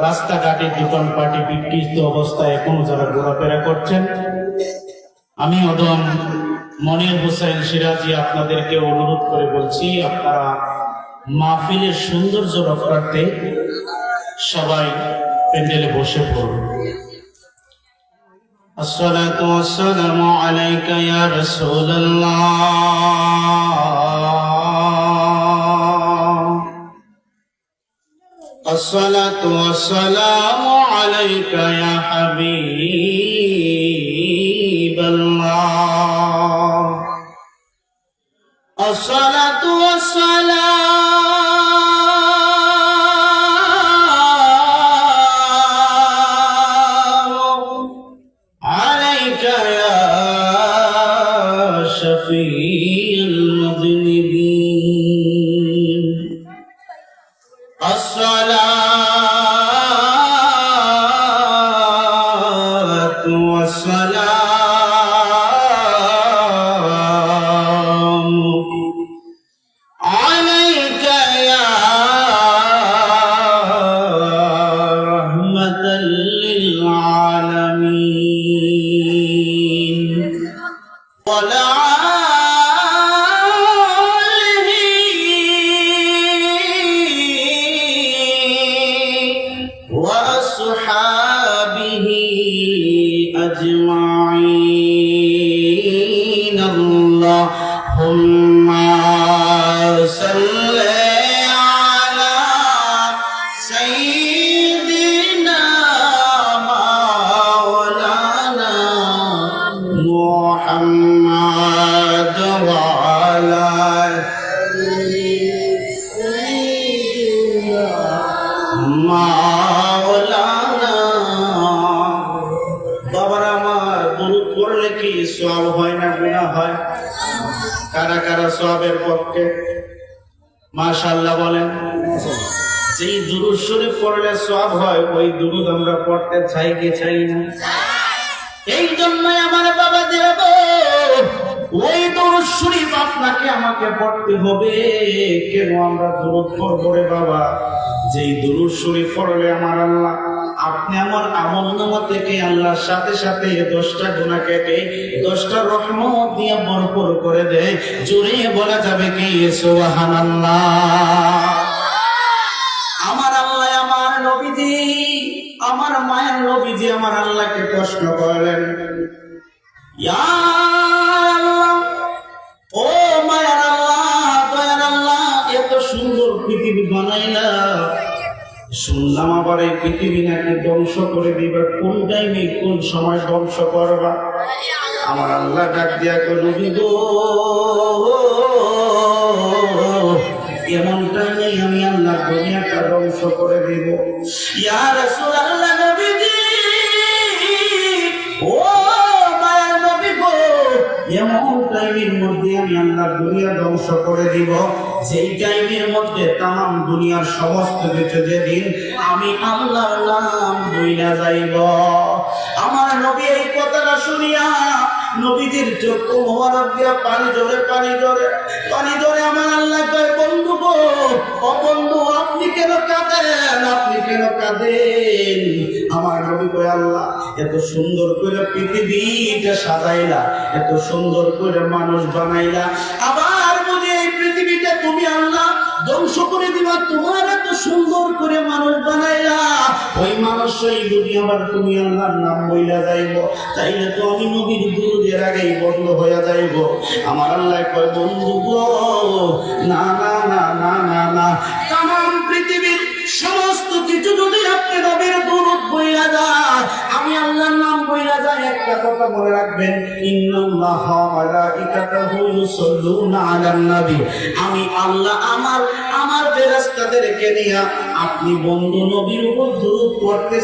রাস্তাঘাটে দোকানপাটে বিক্ষিপ্ত অবস্থায় এখনো যারা ঘোরাফেরা করছেন, আমি অদম মনির হোসেন সিরাজি আপনাদেরকে অনুরোধ করে বলছি, আপনারা মাহফিলের সৌন্দর্য রক্ষার্থে সবাই প্যান্ডেলে বসে পড়ুন। আসসালাতু ওয়াসসালামু আলাইকা ইয়া রাসূলুল্লাহ, আসসালাতু ওয়াসসালামু আলাইকা ইয়া হাবিবাল্লাহ, আসসালাতু ওয়াসসালামু আলাইকা ইয়া শাফিউল মুযনিবিন, আসসালাতু ওয়াসসালামু আলাইকা ইয়া রাহমাতাল লিল আলামিন ওয়া আলা وأصحابه أجمعين اللهم صل على سيدنا مولانا محمد وعلى মাওলানা। বাবার আমার দুরূদ পড়লে কি সওয়াব হয় না গুনাহ হয়? কারা কারা সওয়াবের পক্ষে মাশাআল্লাহ বলেন? যেই দুরূদ শরীফ পড়লে সওয়াব হয়, ওই দুরূদ আমরা পড়তে চাই কি চাই না? এই জন্যই আমার বাবা দেব, ওই দুরূদ শরীফ আপনাকে আমাকে পড়তে হবে। কেন আমরা দুরূদ পড়ব রে বাবা? যেই দুরূদ শরীফ পড়লে আমার আল্লাহ, আপনি আমার আমলনামা থেকে আল্লাহর সাথে সাথে 10টা গুনাহ কেটে 10টা রহমত দিয়ে ভরপুর করে দেয়। জোরে বলা যাবে কি সুবহানাল্লাহ? আমার আল্লাহ, আমার নবীজি, আমার মায়ের নবীজি আমার আল্লাহকে প্রশ্ন করলেন, ইয়া আল্লাহ, ও মায়ের আল্লাহ, দয়ার আল্লাহ, এত সুন্দর পৃথিবী বানাইলা, শুনলাম আবার এই পৃথিবী নাকি ধ্বংস করে দিবা, কোন টাইমে কোন সময় ধ্বংস করবা? আমার আল্লাহ ডাক দিয়া কই, নবী গো, এমন টাইমে আমি আল্লাহ দুনিয়াটা ধ্বংস করে দিব। ইয়া রাসূলুল্লাহ, নবীজি, ও মায়ের নবী গো, এমন টাইমের মধ্যে আমি আল্লাহ দুনিয়া ধ্বংস করে দিব, যেই টাইমের মধ্যে তাম দুনিয়ার সমস্ত কিছু যেদিন আমি আল্লাহর নাম ভুইলা যাইব। আমার নবী এই কথাটা শুনিয়া নবীজির চক্ষু মোবারক দিয়া পানি ঝরে আমার আল্লাহ কয়, বন্ধু গো, ও বন্ধু, আপনি কেন কাঁদেন? আপনি কেন কাঁদেন? আমার নবী কয়, আল্লাহ, এত সুন্দর করে পৃথিবীটা সাজাইলা, এত সুন্দর করে মানুষ বানাইলা, আবার যদি এই পৃথিবীটা তুমি আল্লাহ ধ্বংস করে দিবা, তোমার এত সুন্দর করে মানুষ বানাইলা, ওই মানুষ যদি আবার তুমি আল্লাহর নাম বইলা যাইব, তাইলে তো আমি নবীর দুরূদের আগেই বন্ধ হইয়া যাইব। আমার আল্লাহ কয়, বন্ধু গো, না না না না না না, তাম পৃথিবীর সমস্ত কিছু যদি আপনি নবীর দুরূদ বইলা যায়, আমি আল্লাহর নাম বইলা যায়, একটা কথা মনে রাখবেন, ইন্নাল্লাহা ওয়া মালাইকাতাহু ইউসাল্লুনা আলান নবী, আমি আল্লাহ আমার ফেরেশতাদেরকে নিয়া আপনি বন্ধু নবীর উপর দুরূদ পড়তে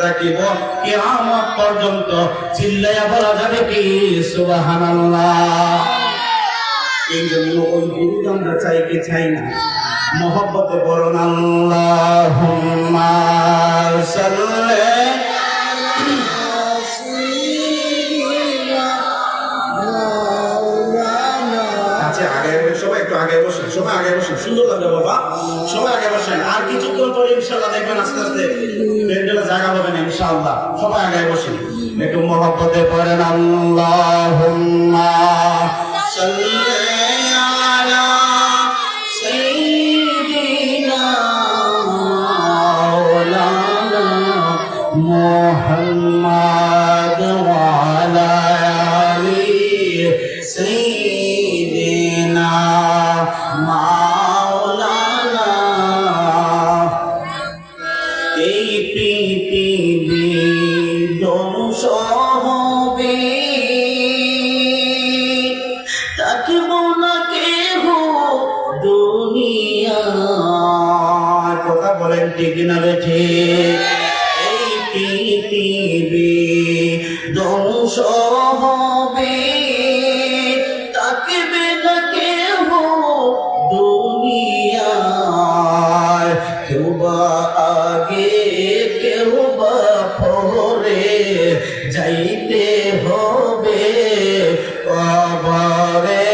থাকিব কিয়ামত পর্যন্ত। চিল্লায়া বলা যাবে কি সুবহানাল্লাহ? এই জন্য ওই দুরূদ আমরা চাই কি চাই না? মোহব্বতে বলুন আল্লাহুম্মা সাল্লি সবাই একটু আগে বসেন, সুন্দর লাগবে বাবা, সবাই আগে বসেন। আর কিছুক্ষণ পরে ইনশাআল্লাহ দেখবেন আস্তে আস্তে প্যান্ডেলে জায়গা হবে না ইনশাআল্লাহ, সবাই আগে বসেন, একটু মহব্বতে পড়েন আল্লাহুম্মা সাল্লি আলা সাইয়্যিদিনা মাওলানা মুহাম্মাদ ওয়া আলা আলি সাইয়্যিদিনা মাওলানা। এই পৃথিবী ধ্বংস হবে, থাকিব না কেহ দুনিয়ায়। কথা বলেন ঠিক না ঠিক? এই পৃথিবী ধ্বংস হবে, থাকিবে না কেহ দুনিয়ায়। কেউ বা আগে কেউ বা পরে যাইতে হবে কবরে।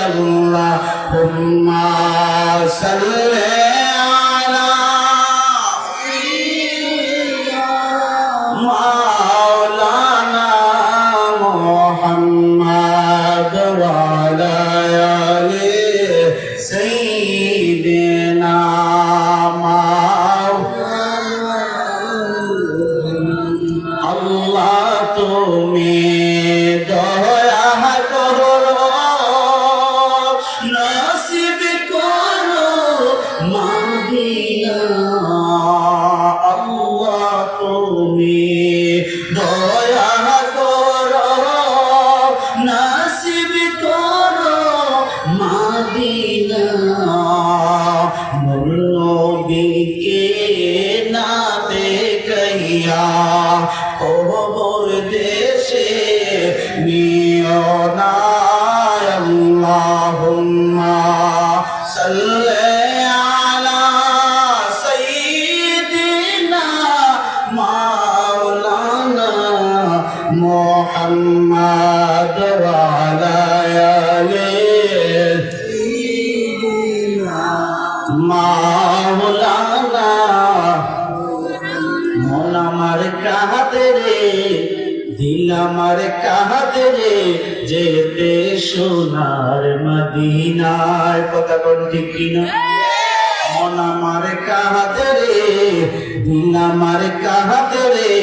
আল্লাহুম্মা সাল্লি আলা মাওলানা মুহাম্মাদ ওয়া আলা আলি সাইয়্যিদিনা আল্লাহ তুমি দয়া করো, নসিব করো মদিনা। আল্লাহ তুমি দয়া করো, নসিব করো মদিনা। নূর নবীকে না দেখাইয়া কবর দেশে নিও না। আল্লাহুম্মা সাল্লি আলা সাইয়্যিদিনা মাওলানা মুহাম্মাদ ওয়া আলা আলি মাওলানা। মন আমার কাঁদে রে, দিল আমার কাঁদে রে, যেতে সোনার মদিনায়। কথা কোন ঠিক কিনা? মন আমার কাঁদে রে, দিল আমার কাঁদে রে,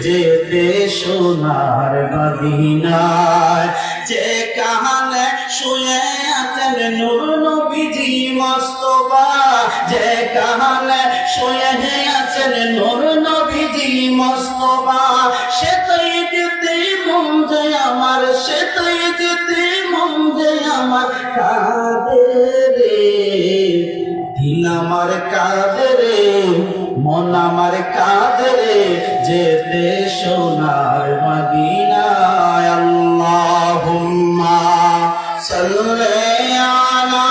যেতে সোনার মদিনায়। যে কাহানে শুয়ে আছেন নূর নবীজি মুস্তাফা, যে কাহানে শুয়ে আছেন নূর নবীজি মুস্তাফা, সে তুই যেতে মন যে আমার, সে তুই যেতে মন যে আমার কাঁদে রে, দিল আমার কাঁদে রে, মন আমার কাঁদে রে, যেতে সোনার মদিনায়। আল্লাহুম্মা সাল্লি আলা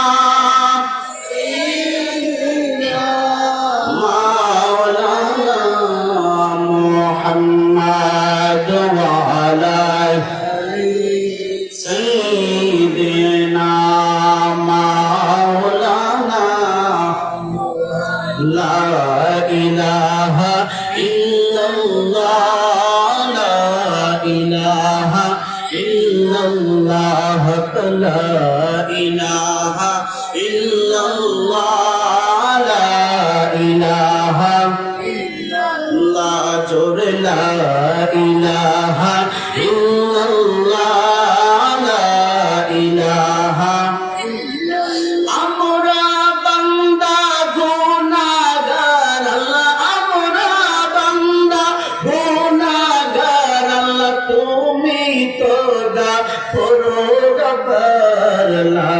মাওলানা মুহাম্মাদ ওয়া আলা সাইয়্যিদিনা মাওলানা। লা ইলাহা ইল্লাল্লাহ, লা ইলাহা ইল্লাল্লাহ, লা ইলাহা ইল্লাল্লাহ, লা ইলাহা ইল্লাল্লাহ, জোরে লা ইলাহা ইল্লাল্লাহ, লা ইলাহা। আমরা বান্দা গুনাহগার আল্লাহ, আমরা বান্দা গুনাহগার আল্লাহ, তুমি তো গাফর। লা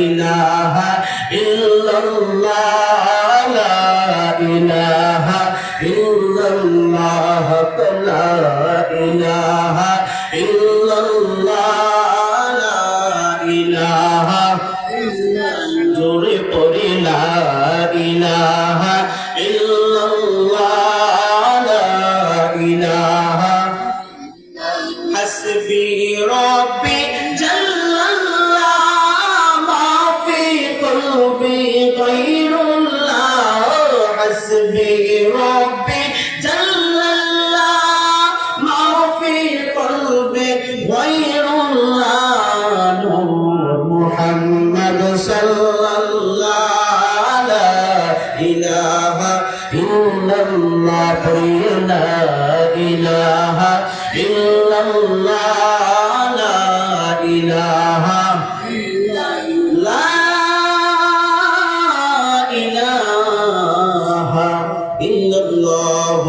ইলাহা ইল্লাল্লাহ, লা ইলাহা ইল্লাল্লাহ, লা ইলাহা ইল্লাল্লাহ, লা ইলাহা জোরে পড়ি লা ইলাহা ইল্লাল্লাহ, লা ইলাহা। হাসবি রব্বি জাল্লাল্লাহ, মা ফি কলবি গায়রুল্লাহ। হাসবি রব্বি ربي جل الله ما في قلبي غير الله نور محمد صلى الله لا إله إلا الله لا إله إلا الله لا إله لا إله إلا الله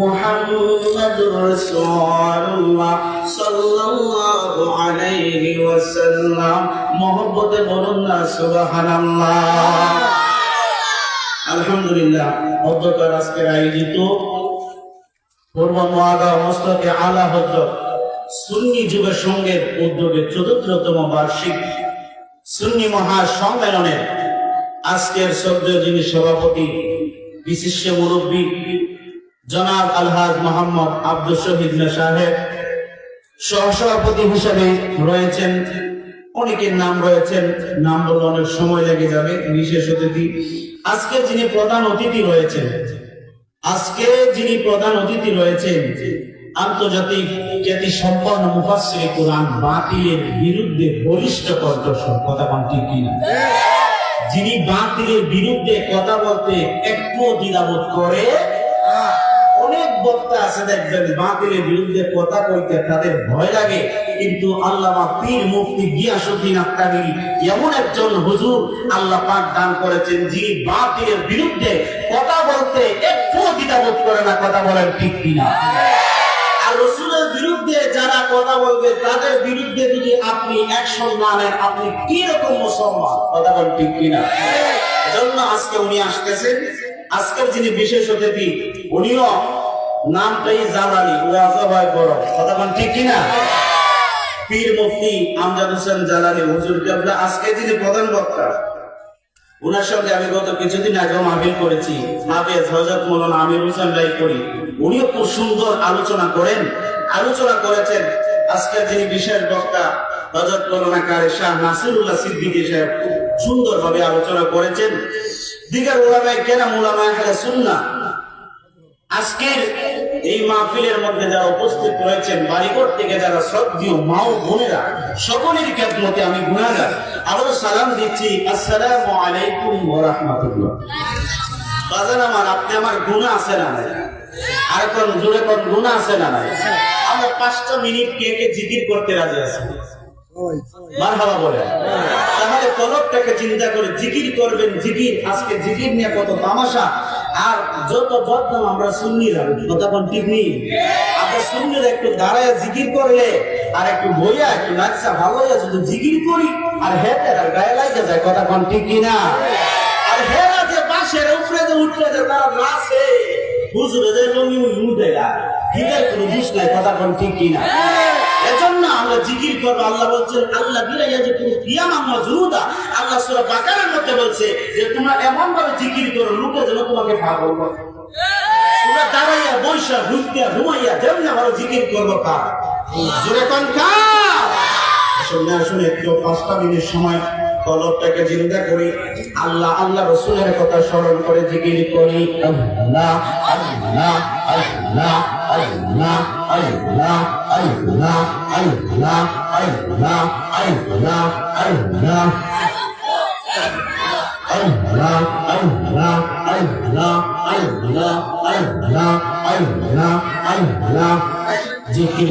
محمد رسول الله صلى الله عليه وسلم محبت বলুন সুবহানাল্লাহ। আলহামদুলিল্লাহ, অধ্যকার আজকের আয়োজিত পূর্ব নোয়াগাঁও মসলকে আলা হযরত সুন্নি যুব সংঘের উদ্যোগে ৪৪তম বার্ষিক সুন্নি মহাসম্মেলনের আজকের শ্রদ্ধেয় যিনি সভাপতি বিশিষ্ট মুরব্বী জনাব আলহাজ মোহাম্মদ আব্দুল শহীদ সাহেব, সহসভাপতি হিসেবে রয়েছেন, অনেকের নাম রয়েছেন, নাম বললে অনেক সময় লেগে যাবে, বিশেষ অতিথি আজকে যিনি প্রধান অতিথি রয়েছেন আন্তর্জাতিক খ্যাতি সম্পন্ন মুফাসসির কুরআন বাতিলের বিরুদ্ধে বলিষ্ঠ কণ্ঠস্বর, কথা বলেন ঠিক কিনা? যিনি বাতিলের বিরুদ্ধে কথা বলতে একটু দ্বিধাবোধ করে, অনেক বক্তা আছে দেখবেন বাতিলের বিরুদ্ধে কথা কইতে তাদের ভয় লাগে, কিন্তু আল্লামা পীর মুফতি গিয়াসউদ্দিন আক্তারি এমন একজন হুজুর আল্লাহ পাক দান করেছেন যিনি বাতিলের বিরুদ্ধে কথা বলতে একটু দ্বিধাবোধ করে না, কথা বলেন ঠিক কিনা? আর রাসূলের বিরুদ্ধে যারা কথা বলবে তাদের বিরুদ্ধে যদি আপনি অ্যাকশন না নেন, আপনি কি রকম মুসলমান, কথা বলেন ঠিক কিনা? এজন্য আজকে উনি আসতেছেন। আজকের যিনি বিশেষ অতিথি উনিও নামটাই জালালি, ওয়াজ হয় বড়, কথা বলেন ঠিক কিনা? পীর মুফতি আমজাদ হোসেন জালালি হুজুর কেবলা আজকে যিনি প্রধান বক্তা, ওনার সঙ্গে আমি গত কিছুদিন আগে মাহফিল করেছি, হাফেজ হযরত মাওলানা আমির হোসেন রায় করি, উনিও খুব সুন্দর আলোচনা করেছেন। আজকের যিনি বিশেষ বক্তা হযরত মাওলানা কারি শাহ নাসিরুল্লাহ সিদ্দিকী সাহেব খুব সুন্দরভাবে আলোচনা করেছেন। দিগার উলামায়ে কেরাম, উলামায়ে আহলে সুন্নাহ আজকের এই মাহফিলের মধ্যে যারা উপস্থিত রয়েছেন, বাড়িঘর থেকে যারা শ্রদ্ধেয় মা ও বোনেরা, সকলের খেদমতে আমি গুনাহগার আবারো সালাম দিচ্ছি, আসসালামু আলাইকুম ওয়া রাহমাতুল্লাহ। বাজান আমার, আপনি আমার গুনাহ আছে না নাই? আর কোন জোরে কোন গুনাহ আছে না নাই? আমরা 5টা মিনিট কে কে জিকির করতে রাজি আছি? মারহাবা বলে। তাহলে কলবটাকে চিন্তা করে জিকির করবেন। জিকির, আজকে জিকির নিয়ে কত তামাশা, আর যত বদনাম আমরা সুন্নিরা, কথা কোন ঠিক নেই? আমরা সুন্নিরা একটু দাঁড়ায় জিকির করলে আর একটু বইয়া একটু নাচা ভালো হয়ে যদি জিকির করি আর হেতে আর গায়ে লাগে যায়, কথা কোন ঠিক কিনা? আর হেরা যে বাঁশের উপরে যে উঠলে যে তারা নাচে, হুজুরে যে রঙিন উঠে যায়, হিদের কোনো দোষ নাই, কথা কোন ঠিক কিনা? এজন্য আমরা জিকির করব। আল্লাহ বলছেন, আল্লাহ বিরাইয়া যে তুমি কিয়ামা মাজরুদা, আল্লাহ সূরা বাকারার মধ্যে বলছে যে তোমরা এমন ভাবে জিকির করো লোকে যেন তোমাকে পাগল করে। তোমরা দাঁড়াইয়া বৈশা ঘুরতিয়া ঘুমাইয়া যেমন ভালো জিকির করবো কার জোরে কোন কার? শুনে একটু 5টা মিনিট সময় কলবটাকে জিন্দা করি, আল্লাহ আল্লাহ রাসূলের কথা স্মরণ করে জিকির করি। আল্লাহ আল্লাহ আল্লাহ আল্লাহ আল্লাহ আল্লাহ আল্লাহ আল্লাহ আল্লাহ আল্লাহ আল্লাহ আল্লাহ আল্লাহ আল্লাহ আল্লাহ আল্লাহ আল্লাহ। জিকির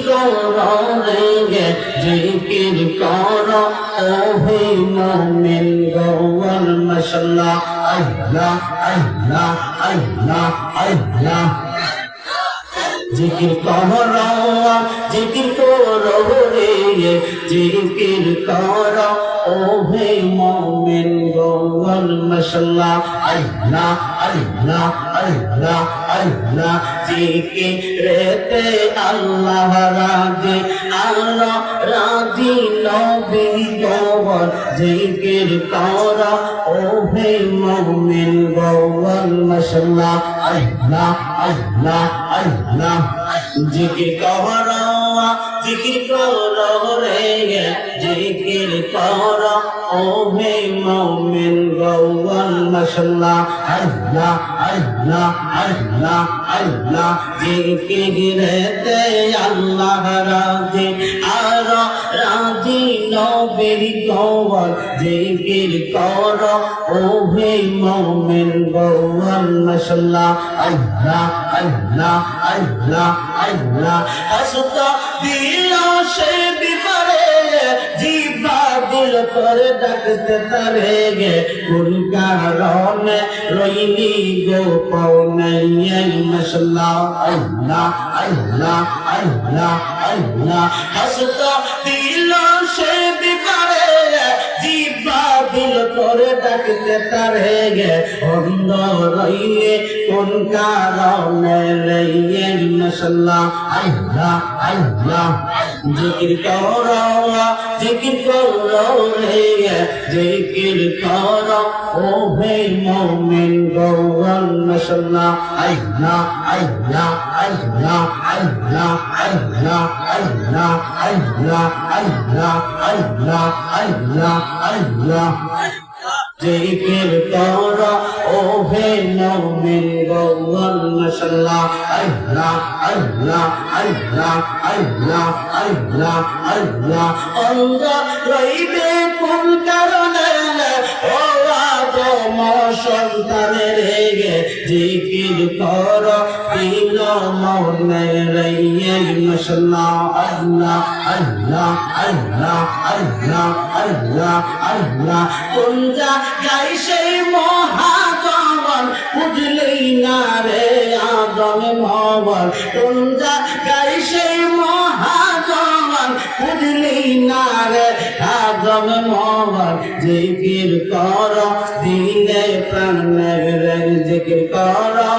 করো রে, জিকির করো ও হে মুমিন গওয়াল মাশাআল্লাহ। আল্লাহ আল্লাহ আল্লাহ আল্লাহ। জিকির করো রে, জিকির করো ও হে মুমিন গওয়াল মাশাআল্লাহ। আল্লাহ আল্লাহ আল্লাহ আল্লাহ। জিকিরেতে আল্লাহ রাজি, আল্লাহ রাজি নবী গওয়াল। জিকির করো ও হে মুমিন গওয়াল মাশাআল্লাহ। আল্লাহ আল্লাহ আল্লাহ। জিকির করো জিকির করো রে জিকির করো ও হে মুমিন গৌয়ান মাশাআল্লাহ আল্লাহ আল্লাহ আল্লাহ আল্লাহ জিকিরেতে আল্লাহ রাজি আর রাজি নবীর গৌয়ান জিকির করো ও হে মুমিন গৌয়ান মাশাআল্লাহ আল্লাহ আল্লাহ আল্লাহ আল্লাহ হাসতা দিল সে বিমারে জিবা দিল করে ডাকতে তারে গে কোন কারণে রইলি গো পাওনাই মাশাআল্লাহ আল্লাহ আল্লাহ আল্লাহ আল্লাহ হাসতা দিল সে বিমারে জিবা দিল করে ডাকতে তারে গে অন্ধ রইলে কোন কারণে রইয়ে মাশাআল্লাহ আল্লাহ আল্লাহ জিকির করো রে জিকির করো ও হে মুমিন গৌয়ান মাশাআল্লাহ আল্লাহ আল্লাহ আল্লাহ আল্লাহ আল্লাহ আল্লাহ আল্লাহ আল্লাহ আল্লাহ আল্লাহ আল্লাহ জিকির করো ও হে মুমিন গৌয়ান মাশাআল্লাহ আল্লাহ আল্লাহ আল্লাহ আল্লাহ আল্লাহ আল্লাহ অন্ধ রইবে কোন কারণে ও আদম সন্তানের গে জিকির করো দিল মনে রইয়ে মাশাআল্লাহ আল্লাহ আল্লাহ আল্লাহ আল্লাহ আল্লাহ আল্লাহ কোন গাই সেই মহাজবান বুঝলেই না রে আদম মহাবল কোন গাই সেই মহাজবান বুঝলেই না রে আদম মহাবল জিকির করো দিলে প্রাণে রে জিকির করো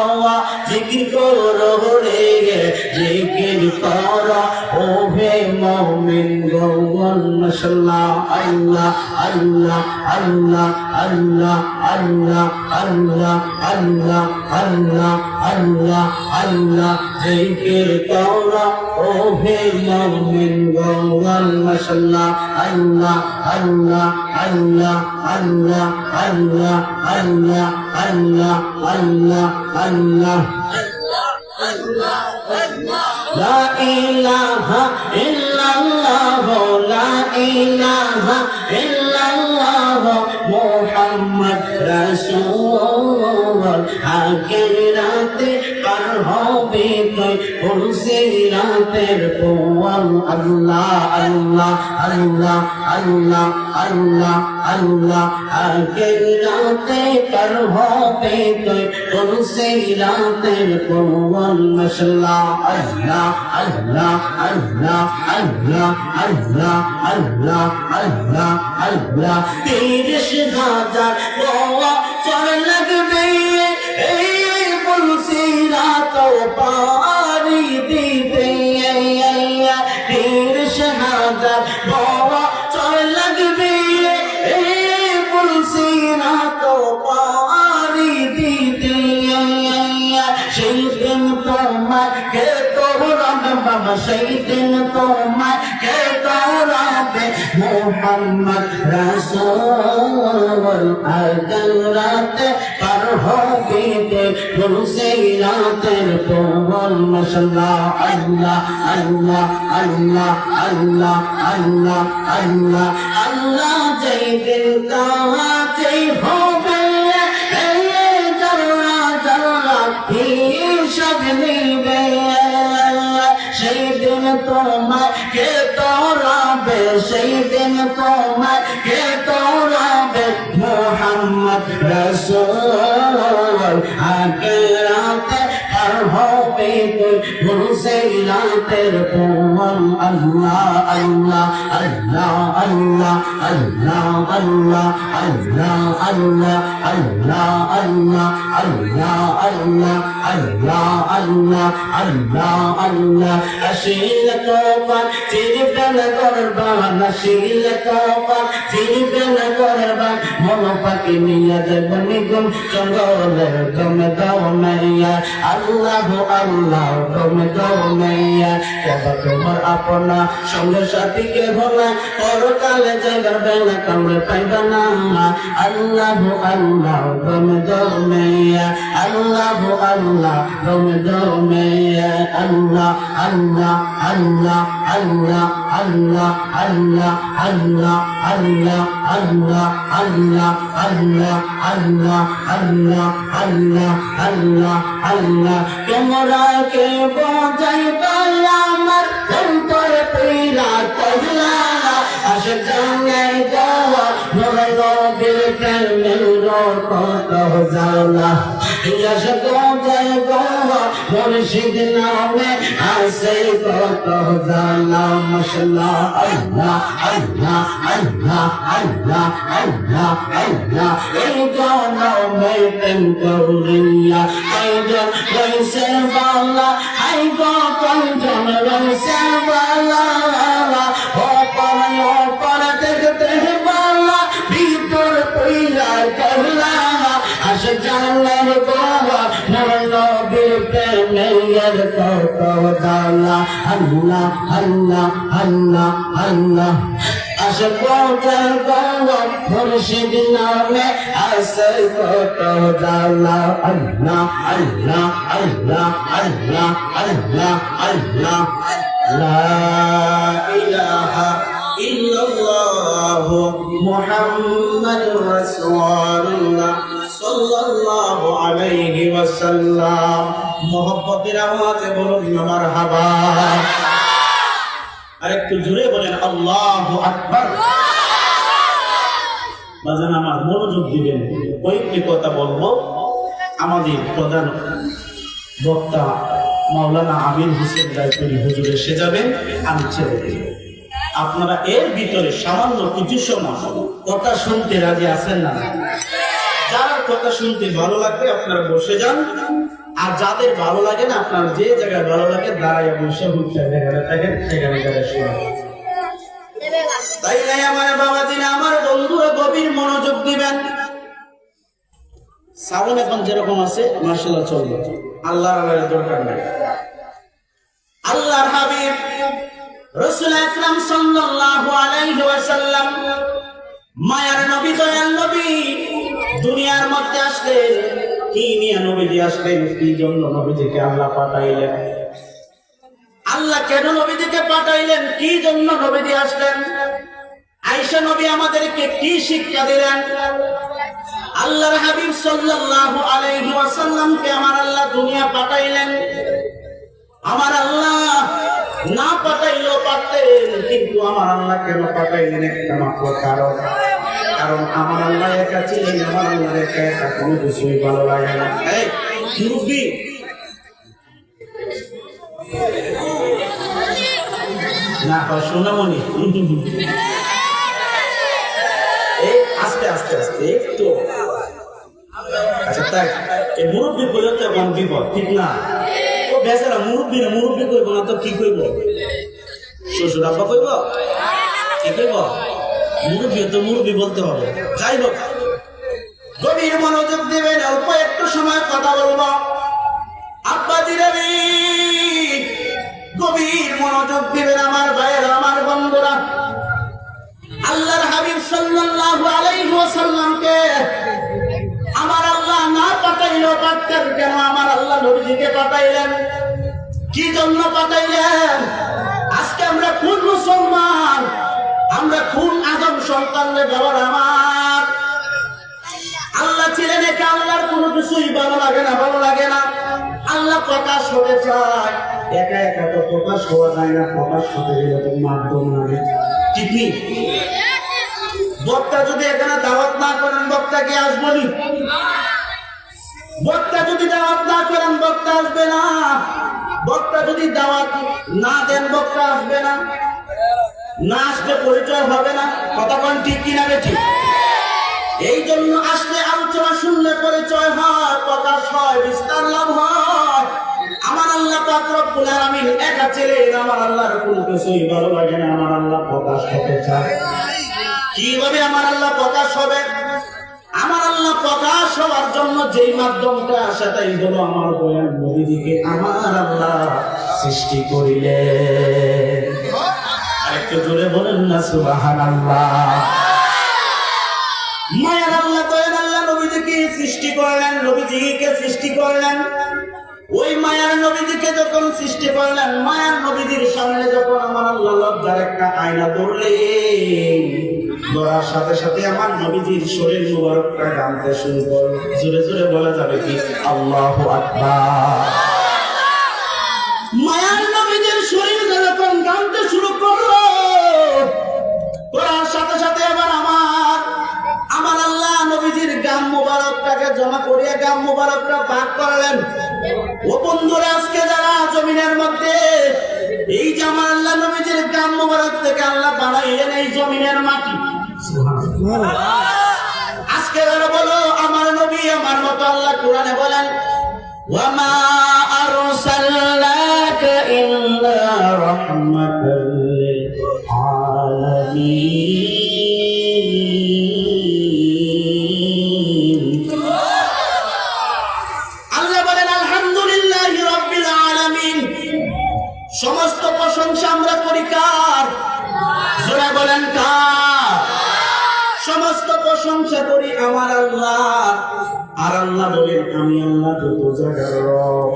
রে জিকির করো ও হে মুমিন গৌয়ান মাশাআল্লাহ আল্লাহ আল্লাহ আল্লাহ আল্লাহ আল্লাহ আল্লাহ আল্লাহ আল্লাহ আল্লাহ আল্লাহ জিকির করো ও হে মুমিন গৌয়ান মাশাআল্লাহ আল্লাহ আল্লাহ আল্লাহ আল্লাহ আল্লাহ আল্লাহ আল্লাহ আল্লাহ আল্লাহ লা ইলাহা ইল্লাল্লাহ লা ইলাহা ইল্লাল্লাহ মুহাম্মদ রাসূল আখিরাতে পার হবে তুই ফুলসিরাতের পোয়াল আল্লাহ আল্লাহ আল্লাহ আল্লাহ আল্লাহ আল্লাহ আখিরাতে পার হবে তুই ফুলসিরাতের পোয়াল মাশাআল্লাহ আল্লাহ আল্লাহ আল্লাহ আল্লাহ আল্লাহ আল্লাহ আল্লাহ আল্লাহ 30,000 দোয়া চল লাগবে এই ফুলসিরাত পারি দিতে 30,000 দোয়া চল লাগবে এই ফুলসিরাত পারি দিতে সেই দিন তোমাকে তোরাবে বাবা সেই দিন তোমাকে তোরাবে মুহাম্মদ রাসূল আখিরাতে পার হবে ফুলসিরাতের পোয়াল মাশাআল্লাহ আল্লাহ আল্লাহ আল্লাহ আল্লাহ আল্লাহ আল্লাহ আল্লাহ যেই দিন কাছে হবে হিসাব নিবে সেই দিন তোমাকে তোরাবে সেই দিন তোমাকে তোরাবে মুহাম্মদ রাসূল আখিরাতে পার হবে তুই ফুলসিরাতের পোয়াল আল্লাহ আল্লাহ আল্লাহ আল্লাহ আল্লাহ আল্লাহ আল্লাহ আল্লাহ আল্লাহ আল্লাহ আল্লাহ আল্লাহ আল্লাহ আল্লাহ আল্লাহ আল্লাহ আসিল তোফান চিরবেন করবান আসিল তোফান চিরবেন করবান মন পাখি নিয়ে যাবেন গুম জঙ্গলের জমে দাও মাইয়া আল্লাহ আল্লাহ তুমি দমে কেবা তোমার আপনা সঙ্গে সাথী কে ভোলা পরকালে যাইবার বেলা কামড়ে পাইবা না আল্লাহ আল্লাহ তুমি দমে আল্লাহ আল্লাহ তুমি দমে আল্লাহ আল্লাহ আল্লাহ আল্লাহ আল্লাহ আল্লাহ আল্লাহ আল্লাহ আল্লাহ আল্লাহ আল্লাহ আল্লাহ আল্লাহ আল্লাহ আল্লাহ আল্লাহ তোমরা কে বোঝাইবা আমার অন্তরে পীড়া কহিলা আশা জানে যাওয়া নূরে নবীর প্রেমের কত জানা আশা বোঝাই যাওয়া মুর্শিদ নামে আসে কত জানা মাশাআল্লাহ আল্লাহ আল্লাহ আল্লাহ আল্লাহ আল্লাহ আল্লাহ এই জনমে প্রেম করিয়া কয়জন রইছে বালা হাই গো কয়জন রইছে বালা অপর দেখতে বালা ভিতর পইরা করলা আশ জানার বাবা নবীর প্রেমের কত জানা আল্লাহ আল্লাহ আল্লাহ আল্লাহ আশা বোঝার বাবা মুর্শিদ নামে আসে কত জানা আল্লাহ আল্লাহ আল্লাহ আল্লাহ আল্লাহ আল্লাহ লা ইলাহা ইল্লাল্লাহ মুহাম্মাদুর রাসূলুল্লাহ সাল্লাল্লাহু আলাইহি ওয়াসাল্লাম মুহাব্বতের আওয়াজে বলুন মারহাবা আরেকটু জোরে বলেন আল্লাহু আকবার বাজান আমার মনোযোগ দিবেন কয়েকটি কথা বলবো আমাদের প্রধান বক্তা মাওলানা আমির হোসেন রায়পুরি হুজুর এসে যাবেন আমি ছেড়ে দেব আপনারা এর ভিতরে সামান্য কিছু সময় কথা শুনতে রাজি আছেন না যার কথা শুনতে ভালো লাগবে আপনারা বসে যান আর যাদের ভালো লাগে না আপনার যে জায়গায় ভালো লাগে দাঁড়ায় বসে হুটটা যেখানে থাকেন সেখানে দাঁড়ায় শুনুন তাই নাই আমার বাবাজি না আমার বন্ধুরা গভীর মনোযোগ দিবেন সাউন্ড এখন যেরকম আছে মাশাআল্লাহ চলবে আল্লাহর আল্লাহর দরকার নাই আল্লাহর হাবিব রাসূল আকরাম সাল্লাল্লাহু আলাইহি ওয়াসাল্লাম মায়ার নবী দয়াল নবী দুনিয়ার মধ্যে আসলেন কি নিয়ে নবীজি আসলেন কি জন্য নবীজিকে আল্লাহ পাঠাইলেন আল্লাহ কেন নবীজিকে পাঠাইলেন কি জন্য নবীজি আসলেন আয়েশা নবী আমাদেরকে কি শিক্ষা দিলেন আল্লাহর হাবিব সাল্লাল্লাহু আলাইহি ওয়াসাল্লামকে আমার আল্লাহ দুনিয়া পাঠাইলেন আমার আল্লাহ না পাঠাইলেও পারতেন কিন্তু আমার আল্লাহ কেন পাঠাইলেন একটা মাত্র কারণ আমার আল্লাহ একা ছিলেন আমার আল্লাহ একা কোনো কিছুই ভালো লাগে না এই মুরব্বি না সোনামণি এই আস্তে আস্তে আস্তে একটু আচ্ছা তাই এই মুরব্বি বলে তো এমন বিপদ ঠিক না ও বেচারা মুরব্বি না মুরব্বি কইব না তো কি কইব শ্বশুর আব্বা কইব কি কইব মুরব্বি তো মুরব্বি বলতে হবে যাই হোক গভীর মনোযোগ দিবেন অল্প একটু সময় কথা বলবো আব্বাজি রে গভীর মনোযোগ দিবেন আমার ভাইয়েরা আমার বন্ধুরা আল্লাহর হাবিব সাল্লাল্লাহু আলাইহি ওয়াসাল্লামকে আমার আল্লাহ না পাঠাইলেও পারতেন কেন আমার আল্লাহ নবীজিকে পাঠাইলেন কি জন্য পাঠাইলেন আজকে আমরা কোন মুসলমান আমরা কোন আদম সন্তান রে বাবার আমার আল্লাহ ছিলেন একা আল্লাহর কোনো কিছুই ভালো লাগে না আল্লাহ প্রকাশ হতে চায় একা একা তো প্রকাশ হওয়া যায় না প্রকাশ হতে গেলে তো মাধ্যম লাগে ঠিক নেই বক্তা যদি এখানে দাওয়াত না করেন বক্তা কে আসবনি বক্তা যদি দাওয়াত না করেন বক্তা আসবে না বক্তা যদি দাওয়াত না দেন বক্তা আসবে না না আসলে পরিচয় হবে না কথা বলেন ঠিক কিনা বেঠিক এই জন্য আসলে আলোচনা শুনলে পরিচয় হয় প্রকাশ হয় বিস্তার লাভ হয় আমার আল্লাহ পাক রব্বুল আলামিন একা ছিলেন আমার আল্লাহর কোনো কিছুই ভালো লাগে না আমার আল্লাহ প্রকাশ হতে চায় কিভাবে আমার আল্লাহ প্রকাশ হবে আমার আল্লাহ প্রকাশ হওয়ার জন্য যেই মাধ্যমটা সেটাই হলো আমার দয়াল নবীজিকে আমার আল্লাহ সৃষ্টি করিলেন। আরেকটু জোরে বলেন না সুবহানাল্লাহ। মায়ার আল্লাহ দয়াল আল্লাহ নবীজিকে সৃষ্টি করলেন, নবীজিকে সৃষ্টি করলেন। ওই মায়ার নবীজিকে যখন সৃষ্টি করলেন, মায়ার নবীজির সামনে যখন আমার আল্লাহ লজ্জার একটা আয়না ধরলেন, ধরার সাথে সাথে আমার নবীজির শরীর মুবারকটা গামতে শুরু করল। জোরে জোরে বলা যাবে কি আল্লাহু আকবার। মায়ার নবীজির শরীর যখন গামতে শুরু করলো, করার সাথে সাথে আবার আমার আল্লাহ নবীজির গাম মুবারকটাকে জমা করিয়ে গাম মুবারকটা ভাগ করলেন। ও বন্ধুরা, আজকে যারা জমিনের মধ্যে এই যে আমার আল্লাহ নবীজির গাম মুবারক থেকে আল্লাহ বানাইলেন এই জমিনের মাটি, আজকে যারা বলো আমার নবী আমার মতো, আল্লাহ কোরআনে বলেন ওয়ামা আরসালনাকা ইল্লা রাহমাতাল লিল আলামিন। আল্লাহ বলেন আলহামদুলিল্লাহি রাব্বিল আলামিন। সমস্ত প্রশংসা আমরা করি কার? জোরে বলেন কার? সমস্ত প্রশংসা করি আমার আল্লাহ। আর আল্লাহ বলেন আমি আল্লাহ যত জায়গার রব,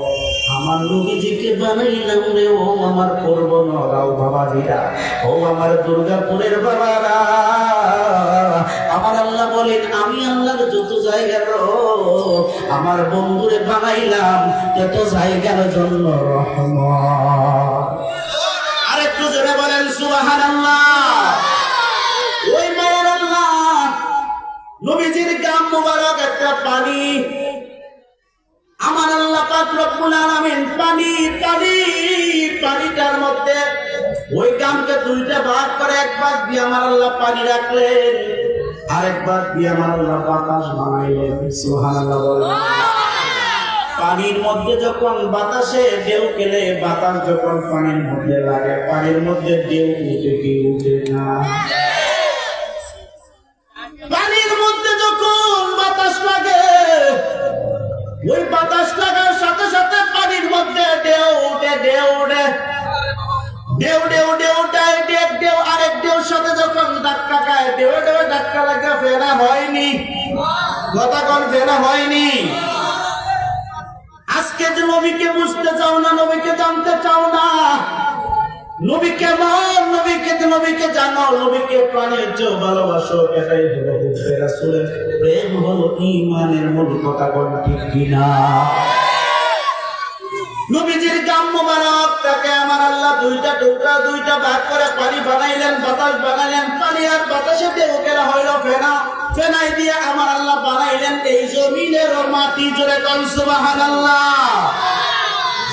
আমার নবীজিকে বানাইলাম রে ও আমার পূর্বনরাও বাবাজিরা, ও আমার দুর্গাপুরের বাবারা। আমার আল্লাহ বলেন আমি আল্লাহর যত জায়গার রব, আমার বন্ধুরে বানাইলাম তত জায়গার জন্য রহমত। আরেকটু জোরে বলেন সুবহানাল্লাহ। ওই মায়ের আল্লাহ নবীজির গাম মুবারক একটা পানি, আমার আল্লাহ পাক রব্বুল আলামিন পানিটার মধ্যে ওই গামকে দুইটা ভাগ করে, এক ভাগ দিয়ে আমার আল্লাহ পানি রাখলেন, আরেক ভাগ দিয়ে আমার আল্লাহ বাতাস বানাইলেন। সুবহানাল্লাহ বলেন। পানির মধ্যে যখন বাতাসে ঢেউ খেলে, বাতাস যখন পানির মধ্যে লাগে, পানির মধ্যে ঢেউ উঠে কি উঠে না? পানির মধ্যে যখন বাতাস লাগে, ওই বাতাস লাগার সাথে সাথে পানির মধ্যে ঢেউ উঠে, ঢেউ উঠে, ঢেউ ঢেউ ঢেউ এক ঢেউ আরেক ঢেউর সাথে যখন ধাক্কা খায়, ঢেউ ঢেউ ধাক্কা লাগা ফেরা হয়নি? কথা কোন ফেরা হয়নি? আজকে যে নবীকে বুঝতে চাও না, নবীকে জানতে চাও না, নবী কেমন, নবীকে জানো, নবীকে প্রাণের চেয়েও ভালোবাসো, এটাই হলো রাসূলের প্রেম, হলো ঈমানের মূল। কথা বল ঠিক কিনা? নবীজির গাম মুবারকটাকে আমার আল্লাহ দুইটা টুকরা, দুইটা ভাগ করে পানি বানাইলেন, বাতাস বানাইলেন। পানি আর বাতাসে ঢেউ খেলা হইল ফেনা, ফেনাই দিয়ে আমার আল্লাহ বানাইলেন এই জমিনের মাটি। জোরে কন সুবহানাল্লাহ।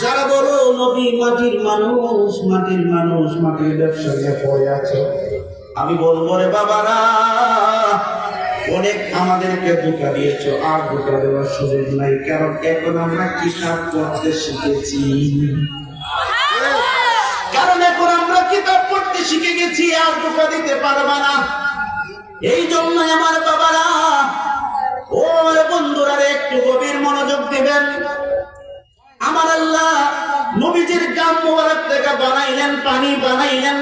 যারা বলো নবী মাটির মানুষ, মাটির মানুষ, মাটির ব্যবসায় পড়ে আছে, আমি বলবো রে বাবারা, অনেক আমাদেরকে ধোঁকা দিয়েছো, আর ধোঁকা দেওয়ার সুযোগ নাই। কারণ এখন আমরা কিতাব পড়তে শিখেছি, শিখে গেছি, আর ধোঁকা দিতে পারবা না। এই জন্য আমার বাবারা, ও আমার বন্ধুরা, একটু গভীর মনোযোগ দেবেন। আমার আল্লাহ নবীজির গাম মুবারক থেকে বানাইলেন পানি, বানাইলেন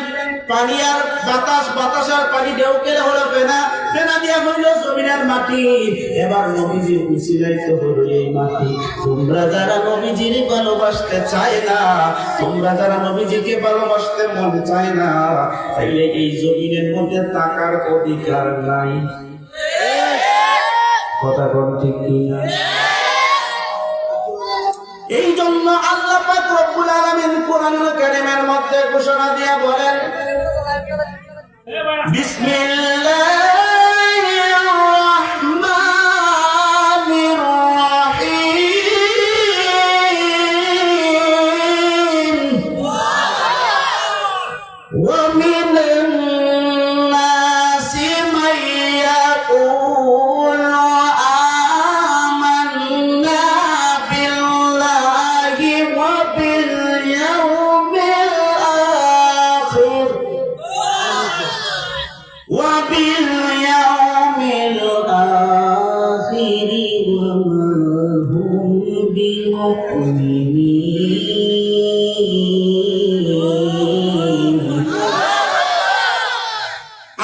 পানি আর বাতাস, বাতাস আর পানি ঢেউ খেলে হলো ফেনা, ফেনা দিয়া হইল জমিনের মাটি। এবার নবীজির উসিলাইতে হলো এই মাটি। তোমরা যারা নবীজির ভালোবাসতে চায় না, তোমরা যারা নবীজিকে ভালোবাসতে মন চায় না, তাইলে এই জমিনের মধ্যে থাকার অধিকার নাই। কথা কোন ঠিক কিনা? এই জন্য আল্লাহ পাক রব্বুল আলামিন কোরআনুল কারীমের মধ্যে ঘোষণা দিয়ে বলেন, বিসমিল্লাহির রাহমানির রাহিম, ওয়া মিনান নাসি মান ইয়াকুলু وباليوم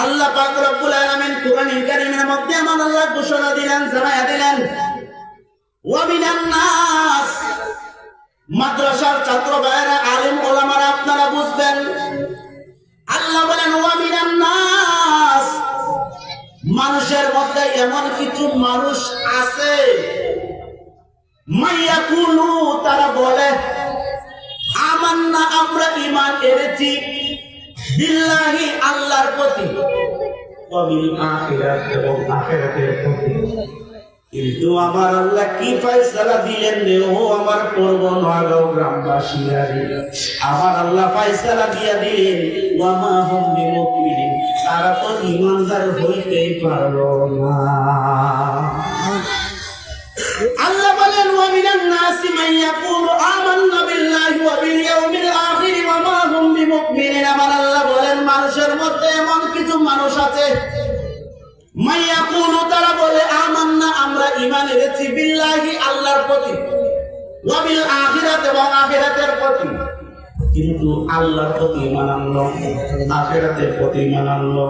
আল্লাহ পাক রব্বুল আলামিন কুরআনুল কারীমের মধ্যে আমার আল্লাহ ঘোষণা দিলেন, জানায়া দিলেন, ওয়া মিনান নাস, মাদ্রাসার ছাত্র ভাইরা, আলেম ওলামারা আপনারা বুঝবেন। আল্লাহ বলেন ওয়া মিনান নাস, মানুষের মধ্যে এমন কিছু মানুষ আছে, মাইয়াকুলু, তারা বলে, আমান্না, আমরা ঈমান এনেছি, বিল্লাহি, আল্লাহর প্রতি, ওয়া বিল আখিরাত, এবং আখিরাতের প্রতি। কিন্তু আমার আল্লাহ কি ফয়সালা দিলেন রে ও আমার পূর্ব নগাঁও গ্রামবাসীরা, আমার আল্লাহ ফয়সালা দিয়া দিলেন, ওয়া মা হুম বিমুমিনিন, তারা তো ঈমানদার হইতেই পারলো না। আল্লাহ বলেন ওয়া মিনান নাসি মান ইয়াকুলু আমান্না বিল্লাহি ওয়া বিল ইয়াউমিল আখির ওয়া মা হুম বিমুমিনিন, আমার আল্লাহ বলেন মানুষের মধ্যে এমন কিছু মানুষ আছে, মান ইয়াকুলু, তারা বলে, আমান্না, আমরা ঈমান এনেছি, বিল্লাহি, আল্লাহর প্রতি, ওয়া বিল আখিরাত, এবং আখিরাতের প্রতি, কিন্তু আল্লাহর প্রতি ঈমান আনলো, আখিরাতের প্রতি ঈমান আনলো,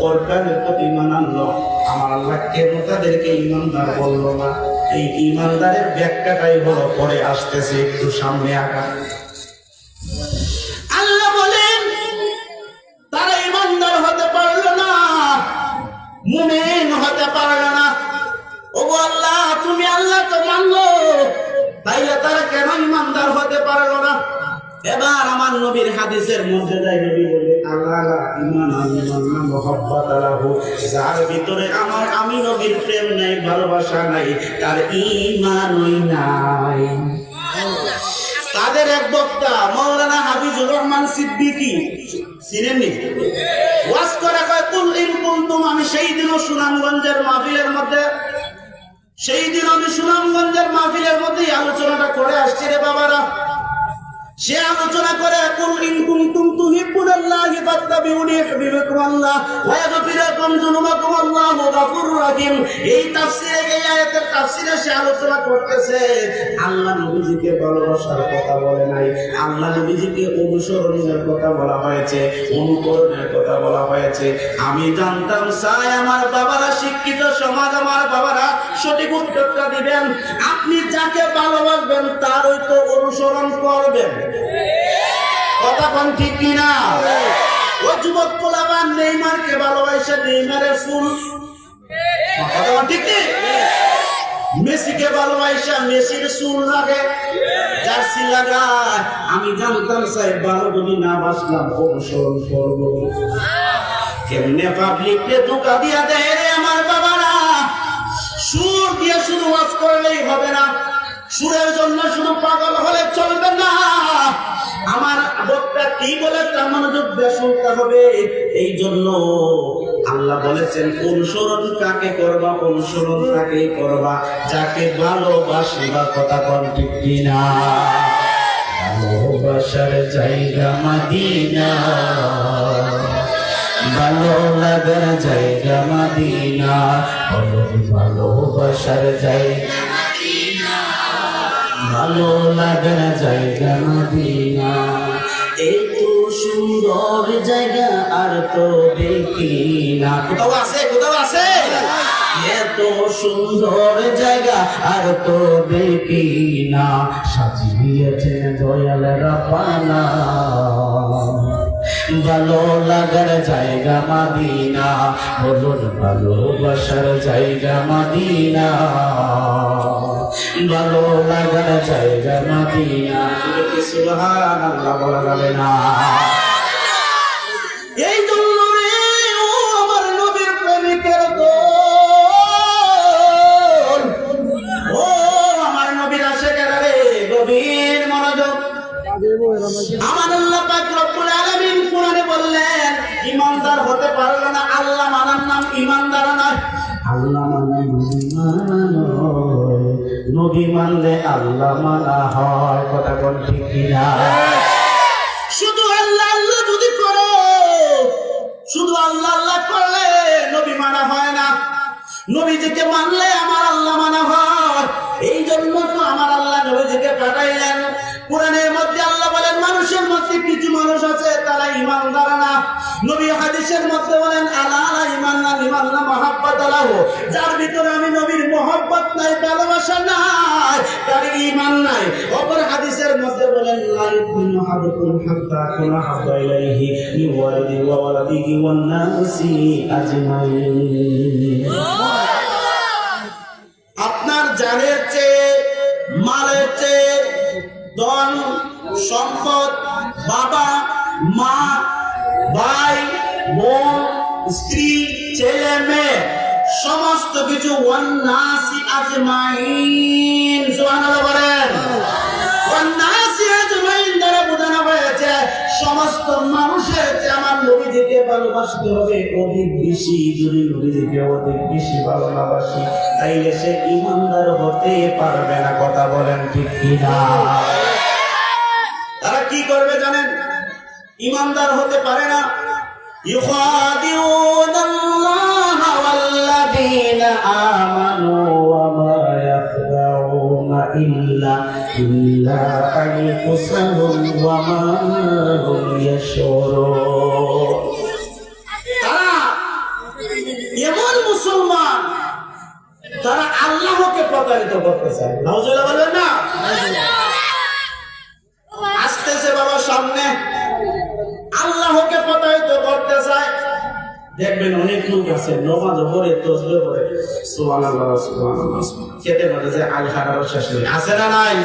পরকালের প্রতি ঈমান আনলো, আমার আল্লাহ কেন তাদেরকে ঈমানদার বললো না? এই ঈমানদারের ব্যাখ্যাটাই হলো পরে আসতেছে, একটু সামনে আগা। আল্লাহ বলেন তারা ঈমানদার হতে পারলো না, মুমিন হতে পারলো না। ওগো আল্লাহ, তুমি আল্লাহ তো মানলো, তাইলে তারা কেন ঈমানদার হতে পারলো না? এবার আমার নবীর হাদিসের মধ্যে যাই, নবী বলে, আল্লাহ ঈমান আল্লাহ মুহাব্বত আলাহু, যার ভিতরে আমার আমি নবীর প্রেম নাই, ভালোবাসা নাই, তার ঈমানই নাই। তাদের এক বক্তা মাওলানা হাফিজুর রহমান সিদ্দিকী, চিনেননি? ওয়াজ করে কয়, কুল ইন কুনতুম, আমি সেই দিনও সুনামগঞ্জের মাহফিলের মধ্যে, সেই দিন আমি সুনামগঞ্জের মাহফিলের মধ্যে আলোচনাটা করে আসছি রে বাবারা। সে আলোচনা করে, কুল ইন কুনতুম তুহিব্বুনাল্লাহি ফাত্তাবিউনি ইউহিব্বুকুমুল্লাহ ওয়া ইয়াগফির লাকুম যুনুবাকুম, আল্লাহু গফুরুর রহিম। এই তাফসীরে, এই আয়াতের তাফসীরে সে আলোচনা করতেছে, আল্লাহ নবীজিকে ভালোবাসার কথা বলে নাই, আল্লাহ নবীজিকে অনুসরণের কথা বলা হয়েছে, অনুকরণের কথা বলা হয়েছে। আমি জানতাম চাই আমার বাবারা, শিক্ষিত সমাজ আমার বাবারা সঠিক উত্তরটা দিবেন। আপনি যাকে ভালোবাসবেন তারই তো অনুসরণ করবেন, কথা কোন ঠিক কিনা? ও যুবক পোলাপান নেইমারকে ভালোবাসে, নেইমারের ফুল, কথা কোন ঠিক নেই? মেসিকে ভালোবাসা, মেসির চুল লাগে, জার্সি লাগায়। আমি জানতাম চাই ভালো যদি না বাসলাম অনুসরণ করবো। কেমনে পাবলিককে ধোঁকা দিয়া দেয় রে আমার বাবারা। সুর দিয়ে শুধু ওয়াজ করলেই হবে না, সুরের জন্য শুধু পাগল হলে চলবে না। আমার বক্তা কি বলে তার মনোযোগ দিয়ে শুনতে হবে। এই জন্য আল্লাহ বলেছেন, অনুসরণ কাকে করবা? অনুসরণ তাকেই করবা যাকে ভালোবাসিবা, কথা কোন ঠিক কিনা? ভালোবাসার জায়গা মদিনা, ভালো লাগার জায়গা মদিনা, ভালোবাসার জায়গা মদিনা, ভালো লাগার জায়গা মদিনা। এই তো সুন্দর জায়গা আর তো দেখি না। কোথাও আছে, কোথাও আছে? এত সুন্দর জায়গা আর তো দেখি না, সাজিয়েছেন দয়াল রাব্বানা, ভালো লাগার জায়গা মদিনা, বলুন ভালোবাসার জায়গা মদিনা, ভালো লাগার জায়গা মদিনা। সুবহানাল্লাহ বলা যাবে না? এই জন্য রে ও আমার নবীর প্রেমিকের দল, ও আমার নবীর আশিকেরা রে, গভীর মনোযোগ। আমার আল্লাহ পাক রব্বুল আলামিন কোরআনে বললেন, ঈমানদার হতে পারলো না, আল্লাহ মানার নাম ঈমানদার নয়। আল্লাহ মানে নবী মানলে আল্লাহ মানা হয়, কথা কোন ঠিক কিনা? শুধু আল্লাহ আল্লাহ যদি করো, শুধু আল্লাহ আল্লাহ করলে নবী মানা হয় না, নবীজিকে মানলে আমার আল্লাহ মানা হয়। এই জন্য তো আমার আল্লাহ নবীজিকে পাঠাইলেন। কোরআনের মধ্যে আল্লাহ বলেন মানুষের মধ্যে কিছু মানুষ আছে তারা ঈমানদার না। নবী হাদিসের মধ্যে বলেন আলা ঈমান না ঈমান না মহব্বত আলাহু, যার ভিতরে আমি নবীর মহব্বত নাই, ভালোবাসা নাই, তার ঈমান নাই। অপর হাদিসের মধ্যে বলেন লা ইউমিনু আহাদুকুম হাত্তা কুনা হাব্বা ইলাইহি মিন ওয়ালিদিহি ওয়া ওয়ালাদিহি ওয়ান নাসি আজমাইন। আপনার জানের চেয়ে, মালের চেয়ে, ধন সম্পদ, বাবা মা, ভাই বোন, স্ত্রী, ছেলে মেয়ে, সমস্ত কিছু ওয়ান্নাসি আজমাইন, সুবহানাল্লাহ বলেন। ওয়ান্নাসি আজমাইন দ্বারা বোঝানো হয়েছে সমস্ত মানুষের চেয়ে আমার নবীজিকে ভালোবাসতে হবে অধিক বেশি। যদি নবীজিকে অধিক বেশি ভালোবাসি তাইলে সে ঈমানদার হতে পারবে না। কথা বলেন ঠিক কিনা? তারা কি করবে জানেন? ঈমানদার হতে পারে না। ইউখাদিউনাল্লাহা ওয়াল্লাযীনা আমানু ওয়া মা ইয়াখদাউনা ইল্লা আনফুসাহুম ওয়া মা হুম ইয়াশউরুন। তারা এমন মুসলমান তারা আল্লাহকে প্রতারিত করতে চায়। নাউজুবিল্লাহ বলবেন না? আসতেছে বাবা সামনে, আল্লাহকে প্রতারিত করতে চায়। দেখবেন অনেক লোক আছে নামাজ পড়ে তাসবিহ পড়ে সুবহানাল্লাহ সুবহানাল্লাহ খেতে বলে যে আল্লাহর শেষ নেই, আছে না নাই?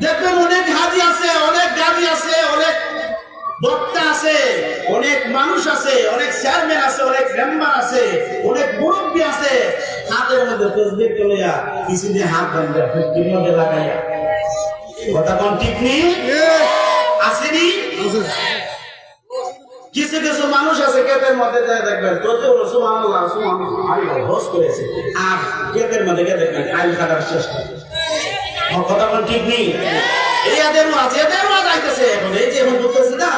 দেখবেন অনেক হাজি আছে, অনেক গাজী আছে, অনেক বক্তা আছে, অনেক মানুষ আছে, অনেক চেয়ারম্যান আছে, অনেক মেম্বার আছে, অনেক মুরব্বী আছে, হাতের মধ্যে তাসবিহ লইয়া কিছু দিয়ে হাত বাঁধা ফুটকির মধ্যে লাগাইয়া। কথা কোন ঠিক নেই? আসেনি? কিছু কিছু মানুষ আছে ক্ষেতের মধ্যে যায় দেখবেন তোতে হলো সুবহানাল্লাহ সুবহানাল্লাহ আল্লাহ হোস করেছে, আর ক্ষেতের মধ্যে গিয়ে দেখবেন আইল খাটার চেষ্টা। কথা কোন ঠিক নেই? এদেরও আছে, এদেরও যাইতেছে এখন, এই যে এখন বলতেছে না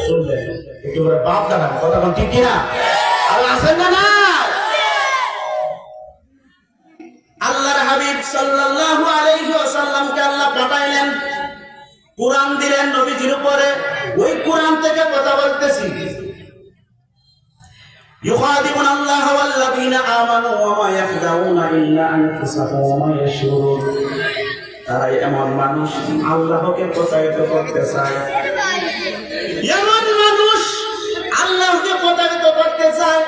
শুনবেন একটু করে বাপ দাঁড়ান। কথা কোন ঠিক কিনা? আর আসেন না? না, আল্লাহর হাবিব সাল্লাল্লাহু আলাইহি ওয়াসাল্লামকে আল্লাহ পাঠাইলেন, কুরআন দিলেন নবীজির উপরে। ওই কুরআন থেকে কথা বলতেছি। ইউখাদিউনা আল্লাহ ওয়াল্লাযীনা আমানু ওয়া মা ইয়াখদাউনা ইল্লা আনফুসাহুম ওয়া মা ইয়াশউরুন। তারা এমন মানুষ আল্লাহকে প্রতারিত করতে চায়, এমন মানুষ আল্লাহকে প্রতারিত করতে চায়,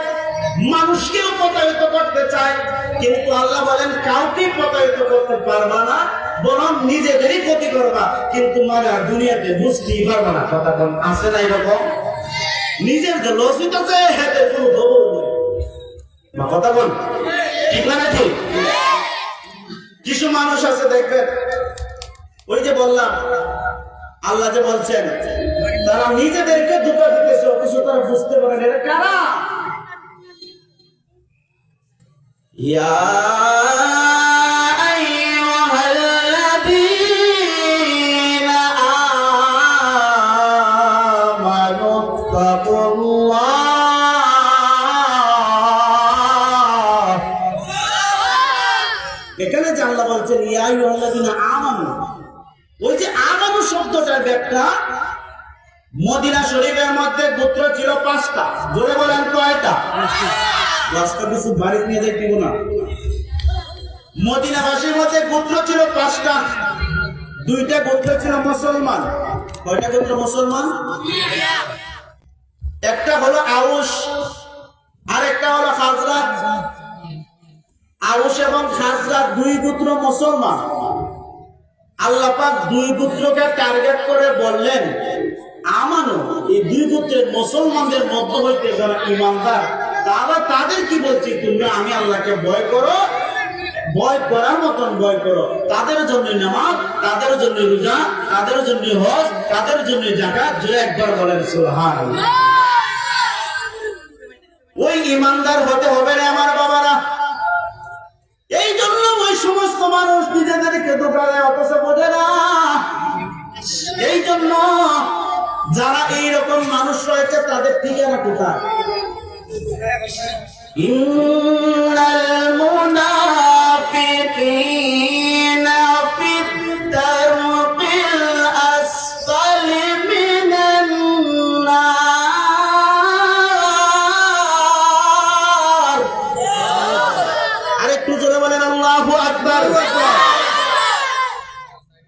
মানুষকেও প্রতারিত করতে চায়, কিন্তু আল্লাহ বলেন কাউকে প্রতারিত করতে পারবা না, বরং নিজেদেরই ক্ষতি করবা, কিন্তু মানে দুনিয়াতে বুঝতেই পারবা না। কথা কোন আছে না? এরকম নিজের যে লস হইতেছে হাতে কোনো খবর নেই। কথা কোন ঠিক না? ঠিক। কিছু মানুষ আছে দেখবেন, ওই যে বললাম আল্লাহ যে বলছেন তারা নিজেদেরকে ধোঁকা দিতেছে, অথচ তারা বুঝতে পারে না এরা কারা। ইয়া আইয়ুহাল্লাযীনা আমানু তাকুল্লাহ। এখানে যে আল্লাহ বলছেন ইয়া আইয়ুহাল্লাযীনা আমানু, ওই যে আমানু শব্দটার ব্যাখ্যা, মদিনা শরীফের মধ্যে গোত্র ছিল 5টা। জোরে বলেন কয়টা? 5টা। কিছু বাড়ি নিয়ে যাই দিব না। মদিনাবাসীর মধ্যে গোত্র ছিল 5টা। 2টা গোত্র ছিল মুসলমান। কয়টা গোত্র মুসলমান? একটা হলো আউস, আর একটা হলো খাজরাজ। আউস এবং খাজরাজ 2 গোত্র মুসলমান। আল্লাহ পাক 2 গোত্রকে টার্গেট করে বললেন আমানু, এই 2 গোত্রের মুসলমানদের মধ্য হইতে যারা ঈমানদার তারা তাদের কি বলছি, তোমরা আমি আল্লাহকে ভয় করো, ভয় করার মতন ভয় করো। তাদের জন্য নামাজ, তাদের জন্য রোজা, তাদের জন্য হজ, তাদের জন্য যাকাত। যে একবার বলেন সুবহানাল্লাহ। ওই ঈমানদার হতে হবে রে আমার বাবারা। এই জন্য ওই সমস্ত মানুষ নিজেদেরকে ধোঁকা দেয় অথচ বোঝে না। এই জন্য যারা এইরকম মানুষ রয়েছে তাদের ঠিকানা কোথায়? ইন্নাল মুনাফিকিন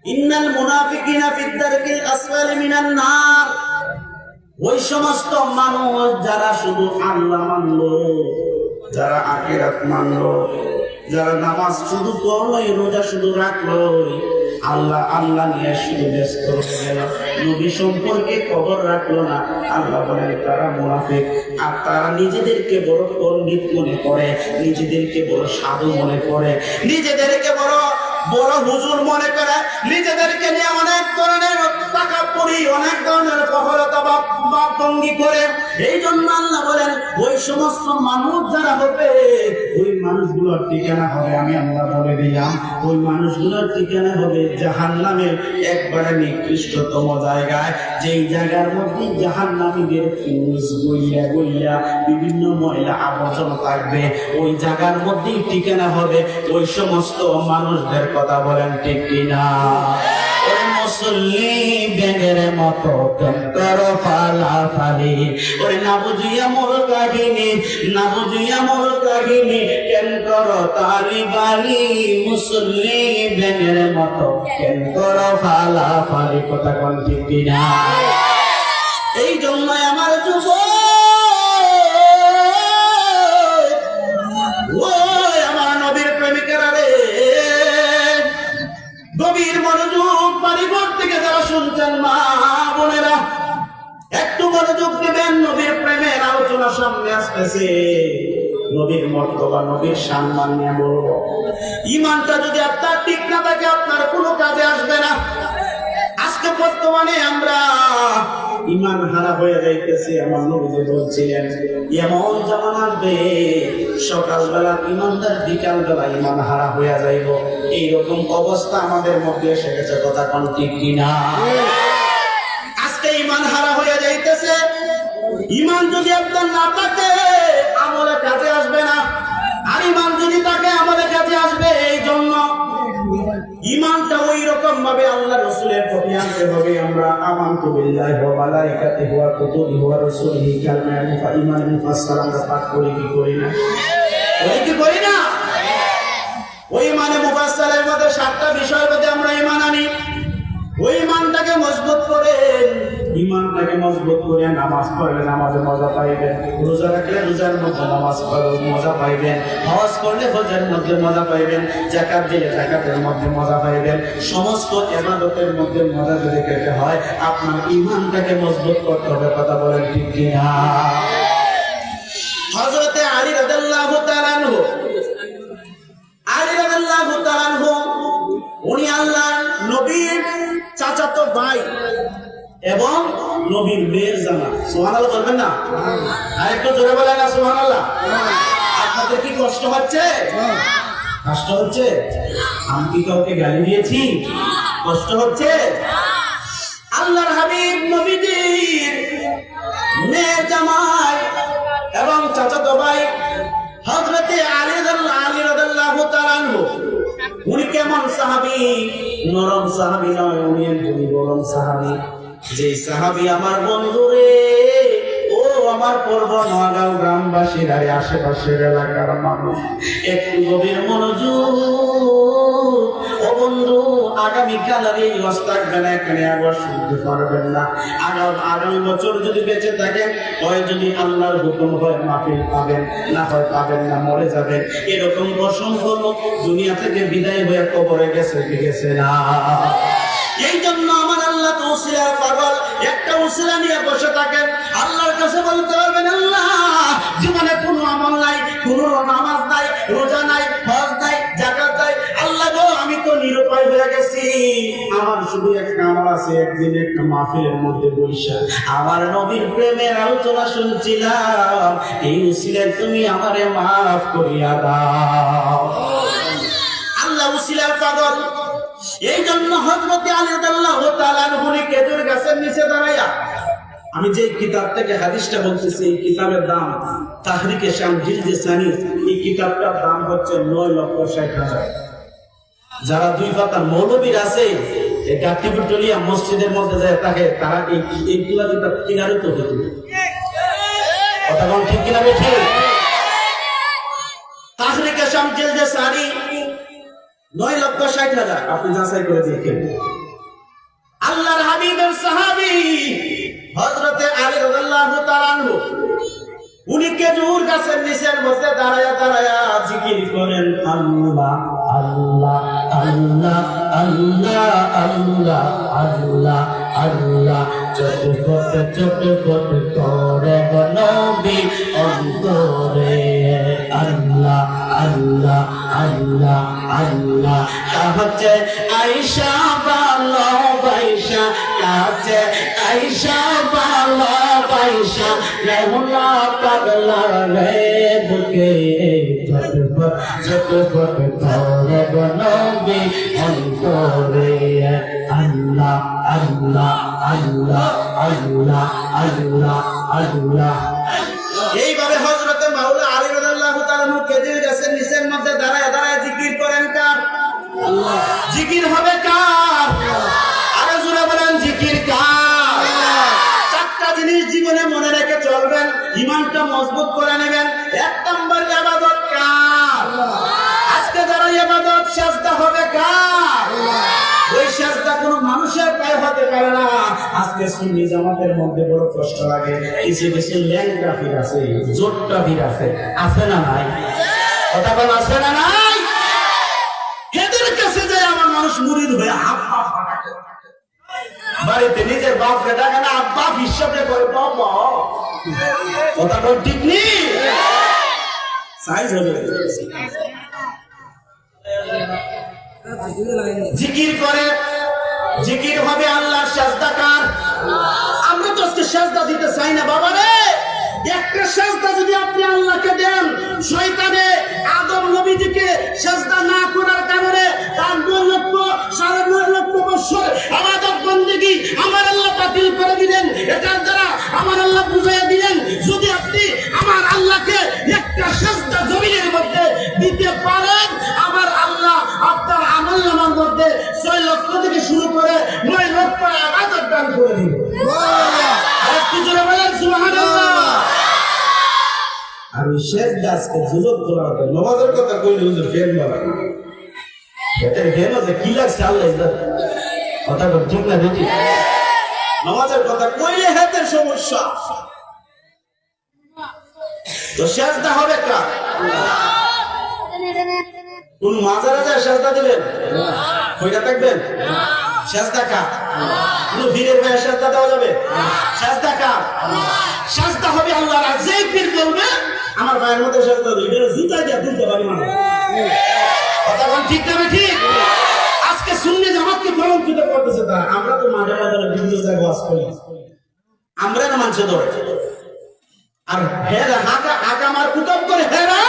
ইন্নাল মুনাফিকিনা ফিদ দারকিল আসফালি মিনান নার। ওই সমস্ত মানুষ যারা শুধু আল্লাহ মানলো, যারা আখিরাত মানলো, যারা নামাজ শুধু পড়লো, রোজা শুধু রাখলো, আল্লাহ আল্লাহ নিয়ে শুধু ব্যস্ত হয়ে গেল, নবী সম্পর্কে খবর রাখলো না, আল্লাহ বলেন তারা মুনাফিক। আর তারা নিজেদেরকে বড় পণ্ডিত মনে করে, নিজেদেরকে বড় সাধু মনে করে, নিজেদেরকে বড় বড় হুজুর মনে করে, নিজেদেরকে নিয়ে অনেক ধরনের টাকা পড়ি, অনেক ধরনের সফলতা বা ভঙ্গি করে। এই জন্য আল্লাহ বলেন ওই সমস্ত মানুষ যারা হবে, ওই মানুষগুলোর ঠিকানা হবে, আমি আল্লাহ বলে দিলাম, ওই মানুষগুলোর ঠিকানা হবে জাহান্নামের একবারে নিকৃষ্টতম জায়গায়, যেই জায়গার মধ্যে জাহান্নামীদের ফিউজ গইয়া গইয়া বিভিন্ন ময়লা আবর্জনা থাকবে, ওই জায়গার মধ্যেই ঠিকানা হবে ওই সমস্ত মানুষদের। কথা বলেন ঠিক কিনা? মুসল্লি ব্যাঙের মতো করো ফালাফালি, ওরে না বুঝিয়া মোর কাহিনী, না বুঝিয়া মোর কাহিনী, কেন করো তালিবালি, মুসল্লি ব্যাঙের মতো কেন করো ফালাফালি। কথা কোন ঠিক কিনা? এই জন্য আমার যুবক, ওই আমার নবীর প্রেমিকেরা রে, নবীর মনোযোগ বাড়িঘর থেকে যারা শুনছেন মা বোনেরা, একটু মনোযোগ দিবেন। নবীর প্রেমের আলোচনা সামনে আসতেছে, নবীর মর্তবা, নবীর সম্মান নিয়ে বলবো। ঈমানটা যদি আপনার ঠিক না থাকে, আপনার কোনো কাজে আসবে না। আজকে বর্তমানে আমরা ঈমান হারা হয়ে যাইতেছি। আমার নবী বলছিলেন এমন জামানা আসবে, সকালবেলা ঈমানদার, বিকালবেলা ঈমান হারা হয়ে যাইব। এইরকম অবস্থা আমাদের মধ্যে এসে গেছে। কথা কোন ঠিক কিনা? আজকে ঈমান হারা হয়ে যাইতেছে। ঈমান যদি আপনার না থাকে, আমলে কাজে আসবে না। আর ঈমান যদি থাকে, আমলে কাজে আসবে। এই জন্য ঈমানটা ওই রকম ভাবে আল্লাহ রাসূলের প্রতি আনতে হবে। আমরা আমানতু বিল্লাহি ওয়া মালাইকাতিহি ওয়া কুতুবিহি ওয়া রাসূলিহি কালমা ঈমান মুফাসসাল আমরা পাঠ করি কি করি না? কি করি না? ওই ঈমানে মুফাসসালের মধ্যে 7টা বিষয়ের মধ্যে আমরা ঈমান আনি। ওই ঈমানটাকে মজবুত করে, ঈমানটাকে মজবুত করে নামাজ পড়লে নামাজে মজা পাইবেন, রোজা রাখলে রোজার মধ্যে নামাজ পড়লে মজা পাইবেন, হজ করলে হজের মধ্যে মজা পাইবেন, যাকাত দিলে যাকাতের মধ্যে মজা পাইবেন। সমস্ত ইবাদতের মধ্যে মজা যদি পেতে হয়, আপনার ঈমানটাকে মজবুত করতে হবে। কথা বলেন ঠিক কিনা? হযরতে আলী রাদিয়াল্লাহু তাআলা আনহু, আলী রাদিয়াল্লাহু তাআলা আনহু উনি আল্লাহর নবীর চাচাতো ভাই এবং নবীর মেয়ের জামা। সুবহানাল্লাহ বলবেন না? আর একটু জোরে বলেন না সুবহানাল্লাহ। আপনাদের কি কষ্ট হচ্ছে? কষ্ট হচ্ছে? আমি কি কাউকে গালি দিয়েছি? কষ্ট হচ্ছে? আল্লাহর হাবিব নবীজির মেয়ের জামাই এবং চাচাতো ভাই হযরতে আলী রাদিয়াল্লাহু তাআলা আনহু, উনি কেমন সাহাবী? নরম সাহাবী নয়, উনি একজন গরম সাহাবী। যে সাহাবী আমার বন্ধু রে, ও আমার পূর্ব নোয়াগাঁও গ্রামবাসীর আর আশেপাশের এলাকার মানুষ, একটু গভীর মনোযোগ। ও বন্ধু, আগামীকাল আর এই ওয়াজ থাকবে না, এখানে আবার শুনতে পারবেন না। আগামী বছর যদি বেঁচে থাকেন, হয় যদি আল্লাহর হুকুম হয় মাহফিল পাবেন, না হয় পাবেন না, মরে যাবেন। এরকম অসংখ্য লোক দুনিয়া থেকে বিদায় হয়ে কবরে গেছে না। এই জন্য আমার আল্লাহ তো উসিলার পাগল। একটা উসিলা নিয়ে বসে থাকেন, আল্লাহর কাছে বলতে পারবেন আল্লাহ জীবনে কোনো আমল নাই, কোনো নামাজ নাই, রোজা নাই, হজ নাই, যাকাত নাই। আল্লাহ গো, আমি তো নিরুপায় হয়ে গেছি। আমার শুধু একটা আমল আছে, একদিন একটা মাহফিলের মধ্যে বসে আমার নবীর প্রেমের আলোচনা শুনছিলাম। এই উসিলায় তুমি আমারে মাফ করিয়া দাও। আল্লাহ উসিলার পাগল। এই জন্য হযরত আলী রাদিয়াল্লাহু তাআলা আনহু খেজুর গাছের নিচে দাঁড়ায়া, আমি যে কিতাব থেকে হাদিসটা বলতেছি, এই কিতাবের দাম তাহরিকে শাম জিলদে সানি, এই কিতাবটার দাম হচ্ছে 9,60,000। যারা 2 পাতার মৌলবীর আছে, এই গাটিবুটলিয়া মসজিদের মধ্যে যায় থাকে, তারা এইগুলা কিতাব কিনারে তো হতো। কথা বল ঠিক কিনা? ঠিক। তাহরিকে শাম জিলদে সানি 9,60,000 আপনি যাচাই করে দেখেন। আল্লাহর হাবিবের সাহাবী হযরতে আলী রাদিয়াল্লাহু তাআলা আনহু উনি খেজুর গাছের নিচের মধ্যে দাঁড়ায়া দাঁড়ায়া জিকির করেন আল্লাহ আল্লাহ আল্লাহ আল্লাহ আল্লাহ আল্লাহ আল্লাহ চটপট করে নবী অন্তরে আল্লাহ আল্লাহ আল্লাহ আল্লাহ কাছে আয়েশা ভালোবাসা কাছে আয়েশা ভালোবাসা রহলা পাগলা রে বুকে চটপট করে নবী অন্তরে আল্লাহ আল্লাহ আল্লাহ আল্লাহ আল্লাহ আল্লাহ। এইভাবে হযরতে মাওলানা আলী রাদিয়াল্লাহু তাআলা খেজুর গাছের নিচের মধ্যে দাঁড়ায় দাঁড়ায় জিকির করেন কার? আল্লাহ। জিকির হবে কার? আরো জোরে বলেন জিকির কার? চারটা জিনিস জীবনে মনে রেখে চলবেন, ঈমানটা মজবুত করে নেবেন। এক নম্বর ইবাদত কার? আজকে যারা ইবাদত সাজদা হবে কার? ওই সাজদা কোনো মানুষের পায়ে হতে পারে না। আজকে সুন্নি জামাতের মধ্যে বড় কষ্ট লাগে, কিছু কিছু ল্যাংটা ফির আছে, জোটটা ফির আছে, আছে না নাই? কথা বল আছে না নাই? এদের কাছে যায় আমার মানুষ মুরিদ হয়ে আব্বা বাড়িতে নিজের বাপকে ডাকে না আব্বা, হিসাবে করে বাবা। কথা বল ঠিক নেই? সাইজ হবে জিকির করে, জিকির হবে আল্লাহর সাজদা কার? আমরা তো আজকে সাজদা দিতে চাই না বাবা রে। একটা সাজদা যদি আপনি আল্লাহকে দেন, শয়তানে আদম নবীজিকে সাজদা না করার কারণে তার 9 লক্ষ 9.5 লক্ষ বছর ইবাদত বندگی আমার আল্লাহ বাতিল করে দিলেন। এটার দ্বারা আমার আল্লাহ বুঝাইয়া দিলেন, যদি আপনি আমার আল্লাহকে একটা সাজদা জমিনের মধ্যে দিতে পারেন, আমার আল্লাহ আপনার আমলনামার মধ্যে 6 লক্ষ থেকে শুরু করে 9 লক্ষ ইবাদত দান করে দিবেন। সুবহানাল্লাহ। আরেকটু জোরে বলেন সুবহানাল্লাহ। আর ওই শেষ দাসকে যুবক তোলা হতো, নামাজের কথা কইলে হুজুর ফেল মারা এটার ফেল আছে কি লাগছে আল্লাহ জানে। কথা বল ঠিক না বেটি? নামাজের কথা কইলে হাতের সমস্যা। তো সাজদা হবে কার? কোন মাজারে যায় সাজদা দিবেন? কইরা থাকবেন? সাজদা কার? কোন পীরের ভাই সাজদা দেওয়া যাবে? সাজদা কার? সাজদা হবে আল্লাহর। আর যেই পীর বলবে আমার ভাইয়ের মধ্যে সাজদা দিবে, জুতা দিয়ে তুলতে পারি না। কথা বল ঠিক না ঠিক? আজকে সুন্নি জামাতকে কলঙ্কিত করতেছে তারা। আমরা তো মাঝে মাঝে বিভিন্ন জায়গায় ওয়াজ করি, আমরা না মানুষে ধরে আর হেরা হাঁকা হাঁকা মার কুতব করে হেরা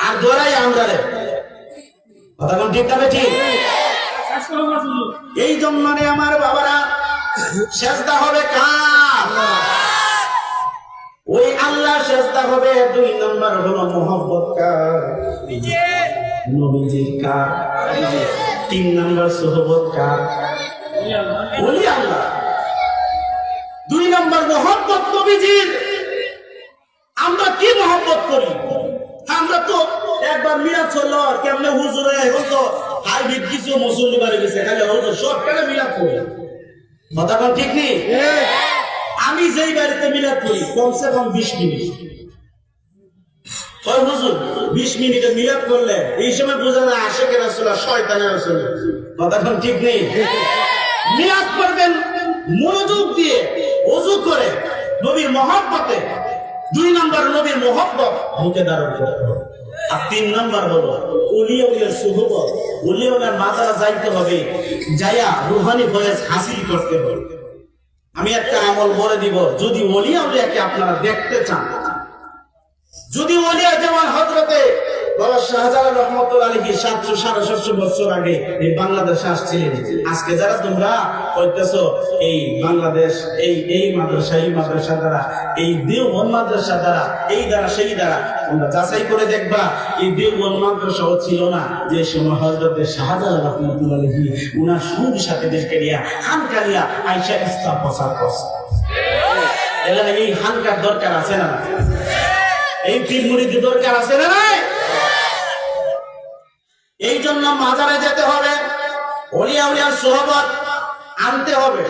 আর ধরাই আমরা রে। কথা বল ঠিক না ঠিক? এই জন্য আমার বাবারা সাজদা হবে কার? ওই আল্লাহ সাজদা হবে। 2 নম্বর হলো মোহাব্বত কার? নবীজির কার? 3 নম্বর সুহবত কার? ওলি আল্লাহ। 2 নম্বর মোহাব্বত নবীজির। আমরা কি মোহাব্বত করি? আমরা তো একবার মিলাদ চললো কেমনে হুজুরে এখন তো হাইব্রিড কিছু মুসল্লি বাড়ি গেছে, খালি হুজুর সব কেন মিলাদ করি। কথা বল ঠিক নেই? আমি যেই বাড়িতে মিলাদ করি কমসে কম 20 মিনিট। কয় হুজুর 20 মিনিটে মিলাদ করলে এই সময় বোঝা যায় আশিকের রাসূল আর শয়তানের রাসূল। কথা বল ঠিক নেই? মিলাদ করবেন মনোযোগ দিয়ে, ওযু করে, নবীর মহব্বতে। 2 নম্বর নবীর মহব্বত মুখে ধারণ করতে হবে। আর 3 নম্বর হলো ওলিয়াউলিয়ার সুহবত। ওলিয়াউলিয়ার মাজারে যাইতে হবে, যায়া রূহানি ফয়েজ হাসিল করতে হবে। আমি একটা আমল বলে দিব, যদি ওলিয়াউলিয়াকে আপনারা দেখতে চান, যদি ওলিয়া যেমন হযরতে বাবা শাহজালাল রহমাতুল্লাহ আলাইহি 700-750 বছর আগে এই বাংলাদেশে আসছিলেন, আজকে যারা তোমরা কইতেছো এই বাংলাদেশ এই মাদ্রাসা দ্বারা, এই দেওবন্দ মাদ্রাসা দ্বারা, এই দ্বারা সেই দ্বারা, তোমরা যাচাই করে দেখবা এই দেওবন্দ মাদ্রাসাও ছিল না যে সময় হযরতে শাহজালাল রহমাতুল্লাহ আলাইহি উনার সঙ্গী সাথীদেরকে নিয়ে খানকা নিয়ে আয়েশা ইসলাম প্রচার করছে। এলাকা এই খানকার দরকার আছে না? এই পীর মুরিদের দরকার আছে না? এই জন্য মাজারে যেতে হবে, ওলিয়া উলিয়ার সোহবত আনতে হবে।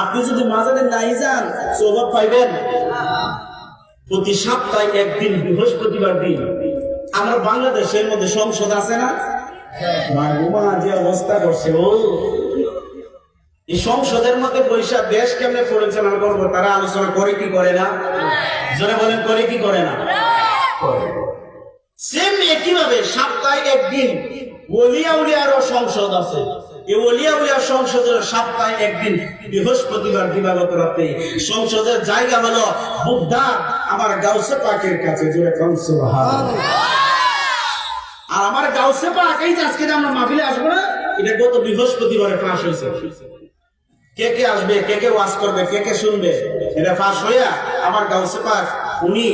আপনি যদি মাজারে নাই যান সোহবত পাইবেন? প্রতি সপ্তাহে একদিন বৃহস্পতিবার দিন আমরা বাংলাদেশের মধ্যে সংসদ আছে না, মাগুমা যে অবস্থা করছে, ও এই সংসদের মধ্যে বৈশাখ দেশ কেমনে পরিচালনা করবো তারা আলোচনা করে কি করে না? জোরে বলেন, করে কি করে না? সেম একইভাবে সপ্তাহে একদিন ওলিয়া উলিয়ারও সংসদ আছে। এই ওলিয়া উলিয়ার সংসদের সপ্তাহে একদিন বৃহস্পতিবার দিবাগত রাতে সংসদের জায়গা হলো বুদ্ধা আমার গাউসে পাকের কাছে। জোরে কোন সুবহানাল্লাহ। আর আমার গাউসে পাক এই যে আজকে আমরা মাহফিলে আসবো না, এটা গত বৃহস্পতিবারে ফাঁস হয়েছে। কে কে আসবে, কে কে ওয়াজ করবে, কে কে শুনবে, এটা ফাঁস হইয়া আমার গাউসে পাক উনি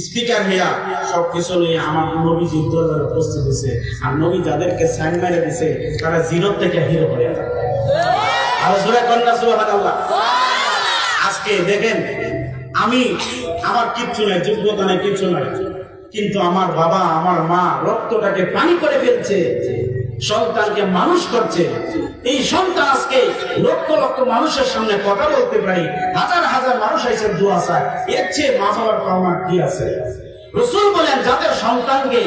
স্পিকার হইয়া সবকিছু নিয়ে আমার নবীজির দরবারে উপস্থিত হয়েছে। আর নবী যাদেরকে সাইন মেরে দিছে তারা জিরো থেকে হিরো হয়ে যায়। আর জোরে কন্যা সুবহানাল্লাহ। আজকে দেখেন, আমি আমার কিচ্ছু নাই, যোগ্যতা নাই, কিচ্ছু নাই, কিন্তু আমার বাবা আমার মা রক্তটাকে পানি করে ফেলছে, সন্তানকে মানুষ করছে। এই সন্তান আজকে লক্ষ লক্ষ মানুষের সামনে কথা বলতে পারি, হাজার হাজার মানুষ এসে দোয়া চায়, এর চেয়ে মা বাবার পাওনা কি আছে? রাসূল বলেন যাদের সন্তানকে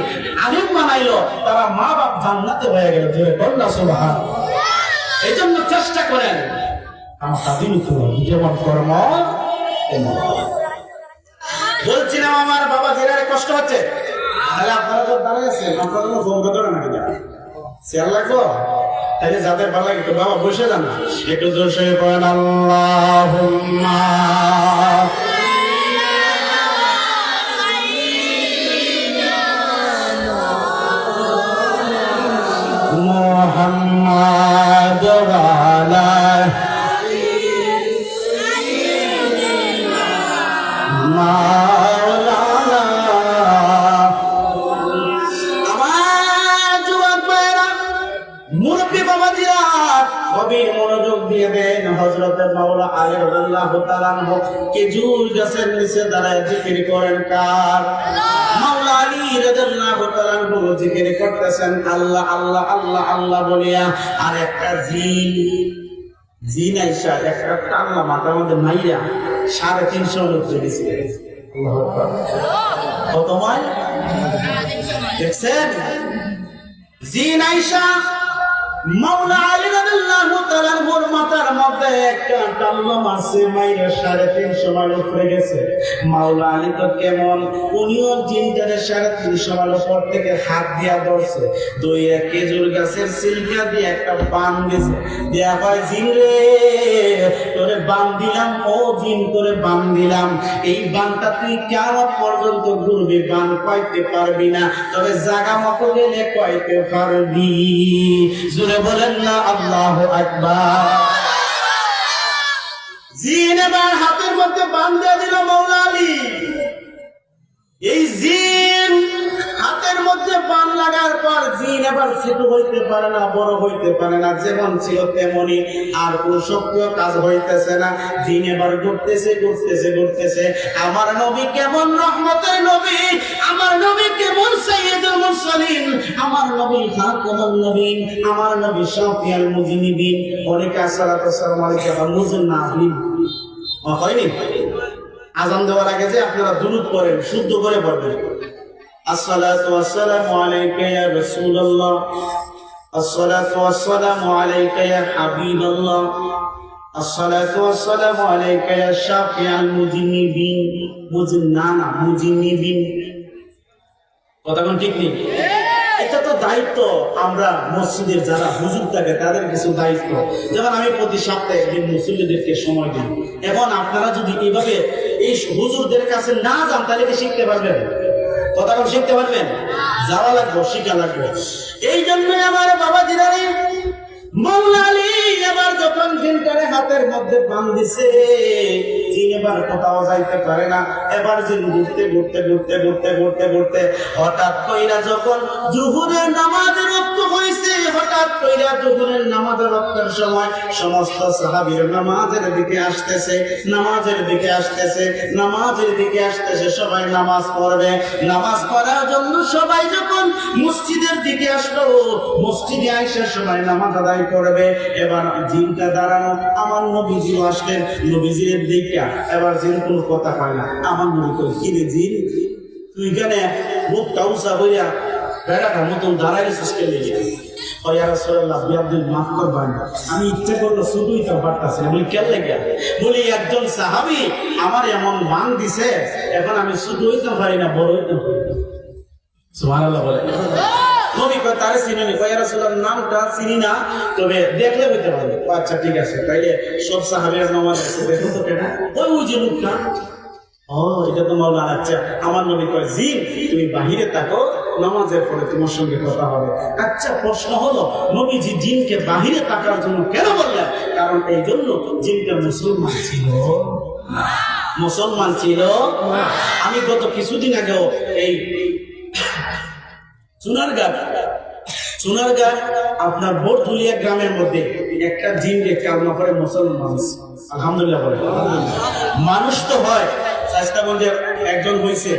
আলিম বানাইলো তারা মা বাপ জান্নাতে হয়ে গেল। জোরে বলনা সুবহানাল্লাহ। এই জন্য চেষ্টা করেন আমার স্বাধীন যেমন কর্ম তেমন। বলছিলাম আমার বাবা জেরারে কষ্ট হচ্ছে, তাহলে আপনারা তো দাঁড়িয়ে আছেন, আপনারা কোনো ফোন করে না শেয়ার লাগবো, তাহলে যাদের ভালো লাগে একটু বাবা বসে যান না, একটু জোরসে পড়েন আল্লাহুম্মা মুহাম্মাদ ওয়া আলা মাওলানা। আমার যুবক ভাইরা, মুরব্বী বাবাজিরা গভীর মনোযোগ দিয়ে দেন। হযরত মাওলা আলী রাদিয়াল্লাহু তাআলা আনহু খেজুর গাছের নিচে দাঁড়ায় জিকির করেন কার? মাওলা আলী রাদিয়াল্লাহু তাআলা আনহু জিকির করতেছেন আল্লাহ আল্লাহ আল্লাহ আল্লাহ বলিয়া। আর একটা জিন আইসা একটা টাল্লা মাথার মধ্যে মাইরা 350 লোক জড়িয়েছে। আল্লাহু আকবার। কত মাইল দেখছেন? জিন আইসা মাওলা আলী রাদিয়াল্লাহু তাআলার মাথার মধ্যে একটা টাল্লা মারছে, মাইরা 350 মাইল উপরে গেছে। মাওলা আলী তো কেমন, উনিও জিনটারে 350 মাইল উপর থেকে হাত দিয়া ধরছে, দইয়া খেজুর গাছের সিলকা দিয়ে একটা বান দিয়েছে, দেয়া হয় জিন রে তোরে বান দিলাম, ও জিন তোরে বান দিলাম, এই বানটা তুই কিয়ামত পর্যন্ত ঘুরবি, বান পাইতে পারবি না, তবে জায়গা মতো গেলে পাইতে পারবি। বলেন না আল্লাহু আকবার। জিন এবার হাতের মধ্যে বাঁধা দিল মাওলা আলী। এই জিন হাতের মধ্যে বান লাগার পর জিন এবার ছোট হইতে পারে না, বড় হইতে পারে না, যেমন ছিল তেমনি, আর কোন সক্রিয় কাজ হইতেছে না। জিন এবার ঘুরতেছে ঘুরতেছে ঘুরতেছে। আমার নবী কেমন রহমতের নবী, আমার নবী কেমন সাইয়্যিদুল মুরসালিন, আমার নবী খাতামুন নবীন, আমার নবী শাফিউল মুজনিবিন। অনেকে আসসালাতু ওয়াসসালামু আলাইকা মুজনিবিন হয়নি? আযান দেওয়ার আগে যে আপনারা দুরূদ পড়েন, শুদ্ধ করে পড়বেন। আসসালাতু ওয়াসসালামু আলাইকা ইয়া রাসূলুল্লাহ, আসসালাতু ওয়াসসালামু আলাইকা ইয়া হাবিবাল্লাহ, আসসালাতু ওয়াসসালামু আলাইকা ইয়া শাফিউল মুজনিবিন। মুজন্নানা মুজনিবিন, কথা কোন ঠিক নেই? এটা তো দায়িত্ব, আমরা মসজিদের যারা হুজুর থাকে তাদের কিছু দায়িত্ব। যেমন আমি প্রতি সপ্তাহে একদিন মুসল্লিদেরকে সময় দিই। এখন আপনারা যদি এইভাবে এই হুজুরদের কাছে না যান তাহলে কি শিখতে পারবেন? কথা কম শিখতে পারবেন? যাওয়া লাগবে, শিখা লাগবে। এই জন্য আমার বাবা জিরানি মাওলা আলী এবার যখন যখন জিনটারে হাতের মধ্যে বাঁধিছে, জিন এবার কোথাও যাইতে পারে না। এবার জিন ঘুরতে ঘুরতে ঘুরতে ঘুরতে ঘুরতে ঘুরতে হঠাৎ কইরা যখন জুহুরের নামাজের রক্ত হয়েছে, হঠাৎ কইরা জুহুরের নামাজের রক্তের সময় সমস্ত সাহাবীর নামাজের দিকে আসতেছে, নামাজের দিকে আসতেছে, নামাজের দিকে আসতেছে। সবাই নামাজ পড়বে। নামাজ পড়ার জন্য সবাই যখন মসজিদের দিকে আসলো, মসজিদে আইসা সবাই নামাজ আদায় করবে। এবার জিনটা দাঁড়ানো, আমার নবীজিও আসলেন, নবীজির দিকে। এবার জিন কোন কথা কয় না। আমার নবী কই, কি রে জিন, তুই কেন মুখটা উঁচা হইয়া বেড়াটার মতন দাঁড়াই গেছিস কেন? মাফ করবেন, আমি ইচ্ছে করলো শুধুই তো পারতাছি। বলি কেন লেগে? বলি একজন সাহাবী আমার এমন মান দিছে, এখন আমি শুধু হইতে পারি না, বড় হইতে পারি। সুবহানাল্লাহ বলে। নবী কয় তারে চিনি নি, কয় রাসূলুল্লাহর নামটা চিনি না, তবে দেখলে হইতে পারে। আচ্ছা ঠিক আছে, তাইলে সব সাহাবীরা নামাজ আছে, দেখো তো কেন ওই যে লোকটা, ও এটা তো মাওলানা। আচ্ছা, আমার নবী কয় জিন তুমি বাহিরে থাকো, নামাজের পরে তোমার সঙ্গে কথা হবে। আচ্ছা, প্রশ্ন হলো নবীজি জিনকে বাহিরে থাকার জন্য কেন বললেন? কারণ এই জন্য জিনটা মুসলমান ছিল, মুসলমান ছিল। আমি গত কিছুদিন আগেও এই সোনারগাঁ আপনার বোরধুলিয়া গ্রামের মধ্যে একটা জিন যে কালমা করে মুসলমান, আলহামদুলিল্লাহ বলে। মানুষ তো হয়, শাস্তাগঞ্জের একজন হয়েছে,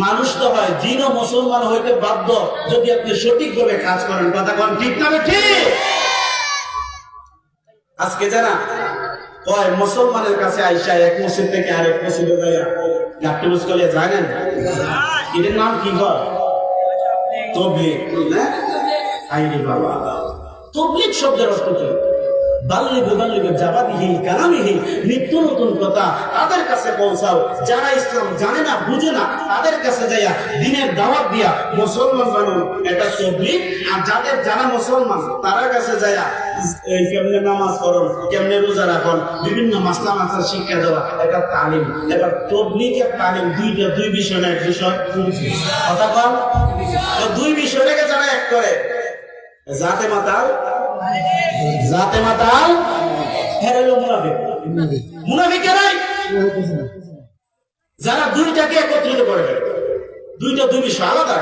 মানুষ তো হয়, জিনও মুসলমান হইতে বাধ্য যদি আপনি সঠিকভাবে কাজ করেন। কথা কোন ঠিক না ঠিক? আজকে যারা কয় মুসলমানের কাছে আইসা এক মসজিদ থেকে আরেক মসজিদে যাইয়া গাট্টুস করে জানেন এটার নাম কি হয়? তবলিগ। আইনি বাবা, তবলিগ শব্দের অর্থ কি? নিত্য নতুন কথা তাদের কাছে পৌঁছাও। যারা ইসলাম জানে না, বুঝে না, তাদের কাছে যাইয়া দিনের দাওয়াত দিয়া মুসলমান বানুন, এটা তবলিগ। আর যাদের যারা মুসলমান তার কাছে যাইয়া কেমনে নামাজ পড়ুন, কেমনে রোজা রাখুন, বিভিন্ন মাসলা মাসার শিক্ষা দেওয়া, এটা তালিম। এবার তবলিগ আর তালিম দুই বিষয় না, এক বিষয়। কথা কম, দুই বিষয়টাকে যারা এক করে, জাতে মাতাল মুনাফিকেরাই যারা দুইটাকে একত্রিত করে, দুই বিষয় আলাদা।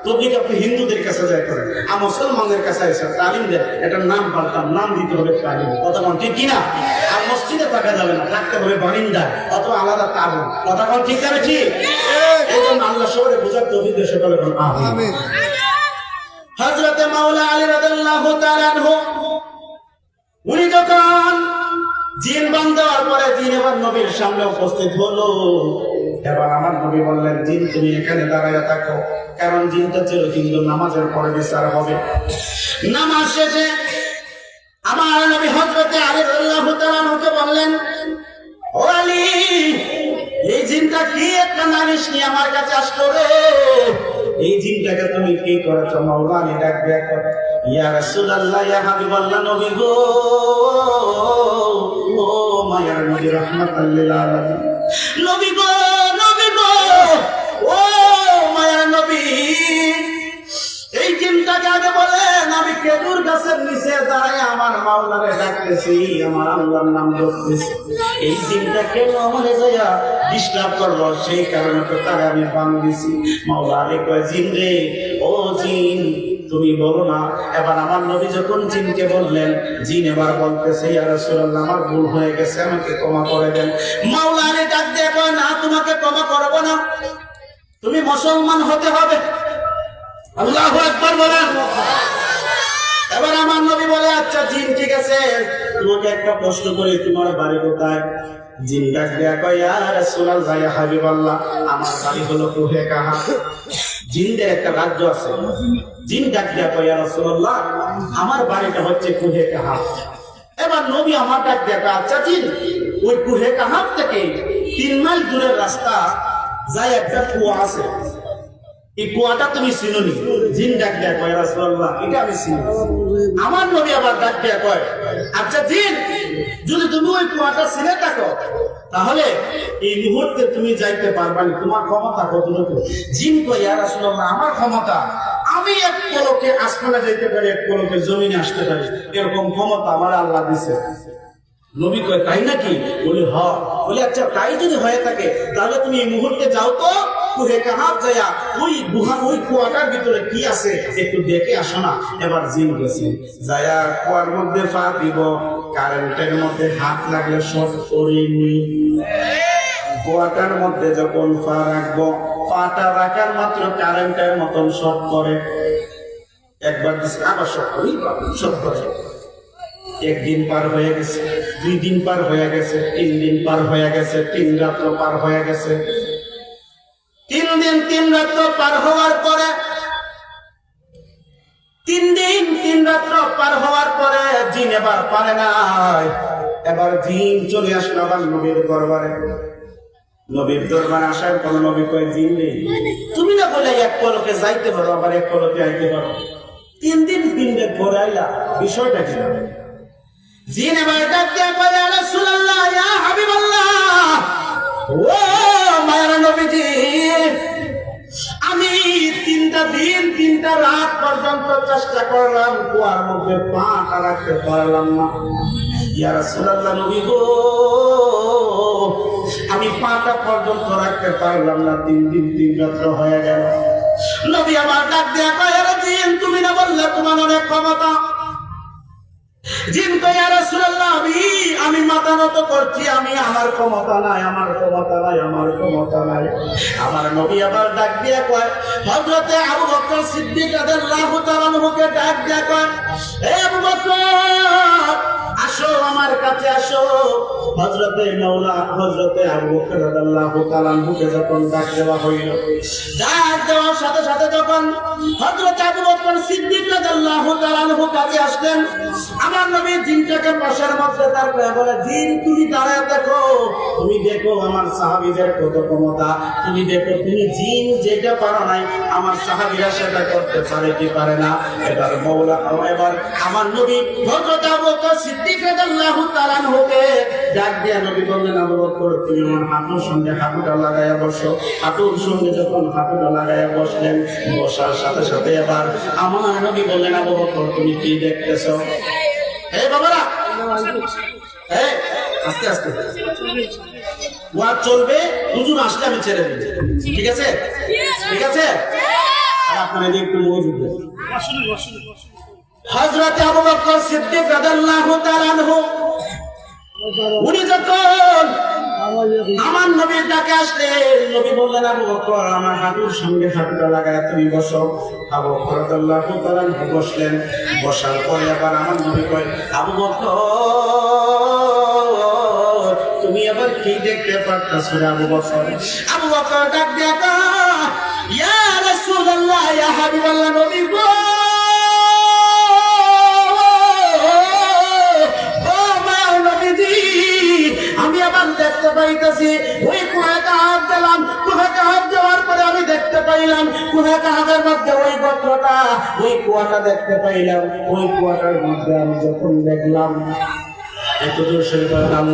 তবলিগ আপনি হিন্দুদের কাছে যায় করেন, আর মুসলমানদের কাছে এসে তালিম দেন, এটার নাম পাল্টাম, নাম দিতে হবে তালিম। কথা কোন ঠিক কিনা? আর মসজিদে থাকা যাবে না, থাকতে হবে বারিন্দায়, অথবা আলাদা তালিম। কথা কোন ঠিক না ঠিক? এই জন্য আল্লাহ সবাই বোঝার তৌফিক দেশে বলে আমিন। হযরতে মাওলা আলী রাদিয়াল্লাহু তাআলা আনহু উনি যখন জিন বান্দার পরে জিন এবার নবীর সামনে উপস্থিত হলো। এবার আমার নবী বললেন, জিন তুমি এখানে দাঁড়ায় থাকো, কারণ জিনটা ছিল কিন্তু নামাজের পরে বিচার হবে। নামাজ শেষে আমার নবী হযরতে আলী রাদিয়াল্লাহু তাআলা আনহুকে বললেন, ও আলী, এই জিনটা কি একটা নালিশ নিয়ে আমার কাছে আসলো রে? এই জিনটাকে তুমি কি করেছো? মাওলানা ডাক দিয়া করে, ইয়া রাসূলুল্লাহ, ইয়া হাবিবাল্লাহ, নবী গো, ও মায়ার নবী, রাহমাতাল লিল আলামিন, নবী গো, নবী গো, ও মায়ার নবী, এই জিনটাকে আগে বলেন আমি খেজুর গাছের নিচে দাঁড়ায় আমার মাওলারে ডাকতেছি, আমার আল্লাহর নাম ধরতেছি। এই জিনটা কেন আমার যাইয়া ডিস্টার্ব করলো, সেই কারণে তো তারা আমি বান্ধিছি। মাওলা আলী কয়, জিন রে, ও জিন তুমি বলো না। এবার আমার নবী যখন জিনকে বললেন, জিন এবার বলতেছে, ইয়া রাসূলুল্লাহ, আমার ভুল হয়ে গেছে, আমাকে ক্ষমা করে দেন। মাওলা আলী ডাক দিয়ে কয়, না, তোমাকে ক্ষমা করব না, তুমি মুসলমান হতে হবে। আল্লাহু আকবার বলেন। এবার আমার নবী বলে, আচ্ছা জিন ঠিক আছে, তোমাকে একটা প্রশ্ন করি, তোমার বাড়ি কোথায়? জিন ডাক দেয়া কয়, ইয়া রাসূলুল্লাহ, ইয়া হাবিবাল্লাহ, আমার বাড়ি হলো কুহে কাহা। জিনদের একটা রাজ্য আছে। জিন ডাক দেয়া কয়, ইয়া রাসূলুল্লাহ, আমার বাড়িটা হচ্ছে কুহে কাহা। এবার নবী আমার ডাক দেয়া কয়, আচ্ছা জিন, ওই কুহে কাহা থেকে 3 মাইল দূরের রাস্তা যায় একটা কুয়া আছে, এই কুয়াটা তুমি চিনোনি? জিন ডাক দেয়া কয়, রাসূলুল্লাহ, এটা আমি চিনি। আমার নবী আবার ডাক দেয়া কয়, আচ্ছা জিন, যদি তুমি ওই কুয়াটা চিনে থাকো, তাহলে এই মুহূর্তে তুমি যাইতে পারবা না, তোমার ক্ষমতা কতটুকু? জিন কয়, ইয়া রাসূলুল্লাহ, আমার ক্ষমতা আমি এক পলকে আসমানে যাইতে পারি, এক পলকে জমিনে আসতে পারি, এরকম ক্ষমতা আমার আল্লাহ দিছে। নবী কয় তাই নাকি? বলি হ। বলে আচ্ছা তাই যদি হয়ে থাকে তাহলে তুমি এই মুহূর্তে যাও তো কুহে কাহাব যায়া ওই গুহা, ওই কুয়াটার ভিতরে কি আছে একটু দেখে আসো না। এবার জিন গেছে, যায়া কুয়ার মধ্যে পা দিব, কারেন্টের মধ্যে হাত লাগলে সব করিনি। কুয়াটার মধ্যে যখন পা রাখবো, পাটা রাখার মাত্র কারেন্টের মতন শর্ট করে, একবার আবার শর্ট করি, শর্ট করে। একদিন পার হয়ে গেছে, 2 দিন পার হয়ে গেছে, 3 দিন পার হয়ে গেছে, 3 রাত্র পার হয়ে গেছে। 3 দিন 3 রাত্র পার হওয়ার পরে, 3 দিন 3 রাত্র পার হওয়ার পরে জিন এবার পারে নাই। এবার জিন চলে আসলো আবার নবীর দরবারে। নবীর দরবারে আসার পর নবী কয় জিন রে, তুমি না বলে এক পলকে যাইতে পারো, আবার এক পলকে আইতে পারো, 3 দিন 3 রাত পরে আইলা, বিষয়টা কি? জিন এবার ডাক দিয়ে বলে ইয়া রাসূলুল্লাহ, ইয়া হাবিবাল্লাহ, ও মায়ের নবীজি, আমি 3টা দিন 3টা রাত পর্যন্ত চেষ্টা করলাম, কুয়ার মধ্যে পাটা রাখতে পারলাম না। ইয়া রাসূলুল্লাহ নবী গো, আমি পাটা পর্যন্ত রাখতে পারলাম না, 3 দিন 3 রাত্র হয়ে গেল। নবী আমার ডাক দিয়ে কয় আরে জিন, তুমি না বললে তোমার অনেক ক্ষমতা? জিন কয় ইয়া রাসূলুল্লাহ, আমি মাথা নত করছি, আমার ক্ষমতা নাই, আমার ক্ষমতা নাই, আমার ক্ষমতা নাই। আমার নবী আবার ডাক দিয়ে কয় হযরতে আবু বকর সিদ্দিক রাদিয়াল্লাহু তাআলা আনহুকে ডাক দিয়ে কয়, হে আবু বকর আসো আমার কাছে আসো। হযরতে মাওলা হযরতে আবু বকর রাদিয়াল্লাহু তাআলা আনহুকে যখন ডাক দেওয়া হইল, ডাক দেওয়ার সাথে সাথে যখন হযরতে আবু বকর সিদ্দিক রাদিয়াল্লাহু তাআলা আনহু কাছে আসলেন, আমার নবী জিনটাকে পাশের মধ্যে তারপরে বলে, জিন তুমি দাঁড়ায় দেখো, তুমি দেখো আমার সাহাবীদের কত ক্ষমতা, তুমি দেখো, তুমি জিন যেটা পারো নাই আমার সাহাবীরা সেটা করতে পারে কি পারে না। এবার মাওলা এবার আমার নবী হযরত আবু বকর সিদ্দিক রাদিয়াল্লাহু তাআলা আনহুকে ডাক দিয়ে নবী বললেন, আবু বকর তুমি আমার হাঁটুর সঙ্গে হাঁটুটা লাগাইয়া বসো। হাঁটুর সঙ্গে যখন হাঁটুটা লাগাইয়া বসলেন, বসার সাথে সাথে এবার আমার নবী বললেন, আবু বকর তুমি কি দেখতেছো? এই বাবারা, এই আস্তে আস্তে ওয়াজ চলবে, হুজুর আসলে আমি ছেড়ে দেব, ঠিক আছে? ঠিক আছে, আর আপনারা একটু মনোযোগ দেন। হযরত আবু বকর সিদ্দিক রাদিয়াল্লাহু তাআলা আনহু উনি যখন আমার নবীর ডাকে আসলেন, নবী বললেন, আবু বকর আমার হাঁটুর সঙ্গে হাঁটুটা লাগায় তুমি বসো। আবু বকর রাদিয়াল্লাহু তাআলা আনহু বসলেন। বসার পরে আবার আমার নবী কয়, আবু বকর তুমি আবার কি দেখতে পারতেছো আবু বকর? আবু বকর ডাক দিয়া কয়, ইয়া রাসূলুল্লাহ, ইয়া হাবিবাল্লাহ, নবী গো, আমি আবার দেখতে পাইতেছি ওই কুয়াটা হাত দিলাম, কুয়াটা হাত দেওয়ার পরে আমি দেখতে পাইলাম কুয়াটা হাতের মধ্যে ওই গোত্রটা, ওই কুয়াটা দেখতে পাইলাম। ওই কুয়াটার মধ্যে আমি যখন দেখলাম, একটু দূর সরে বললাম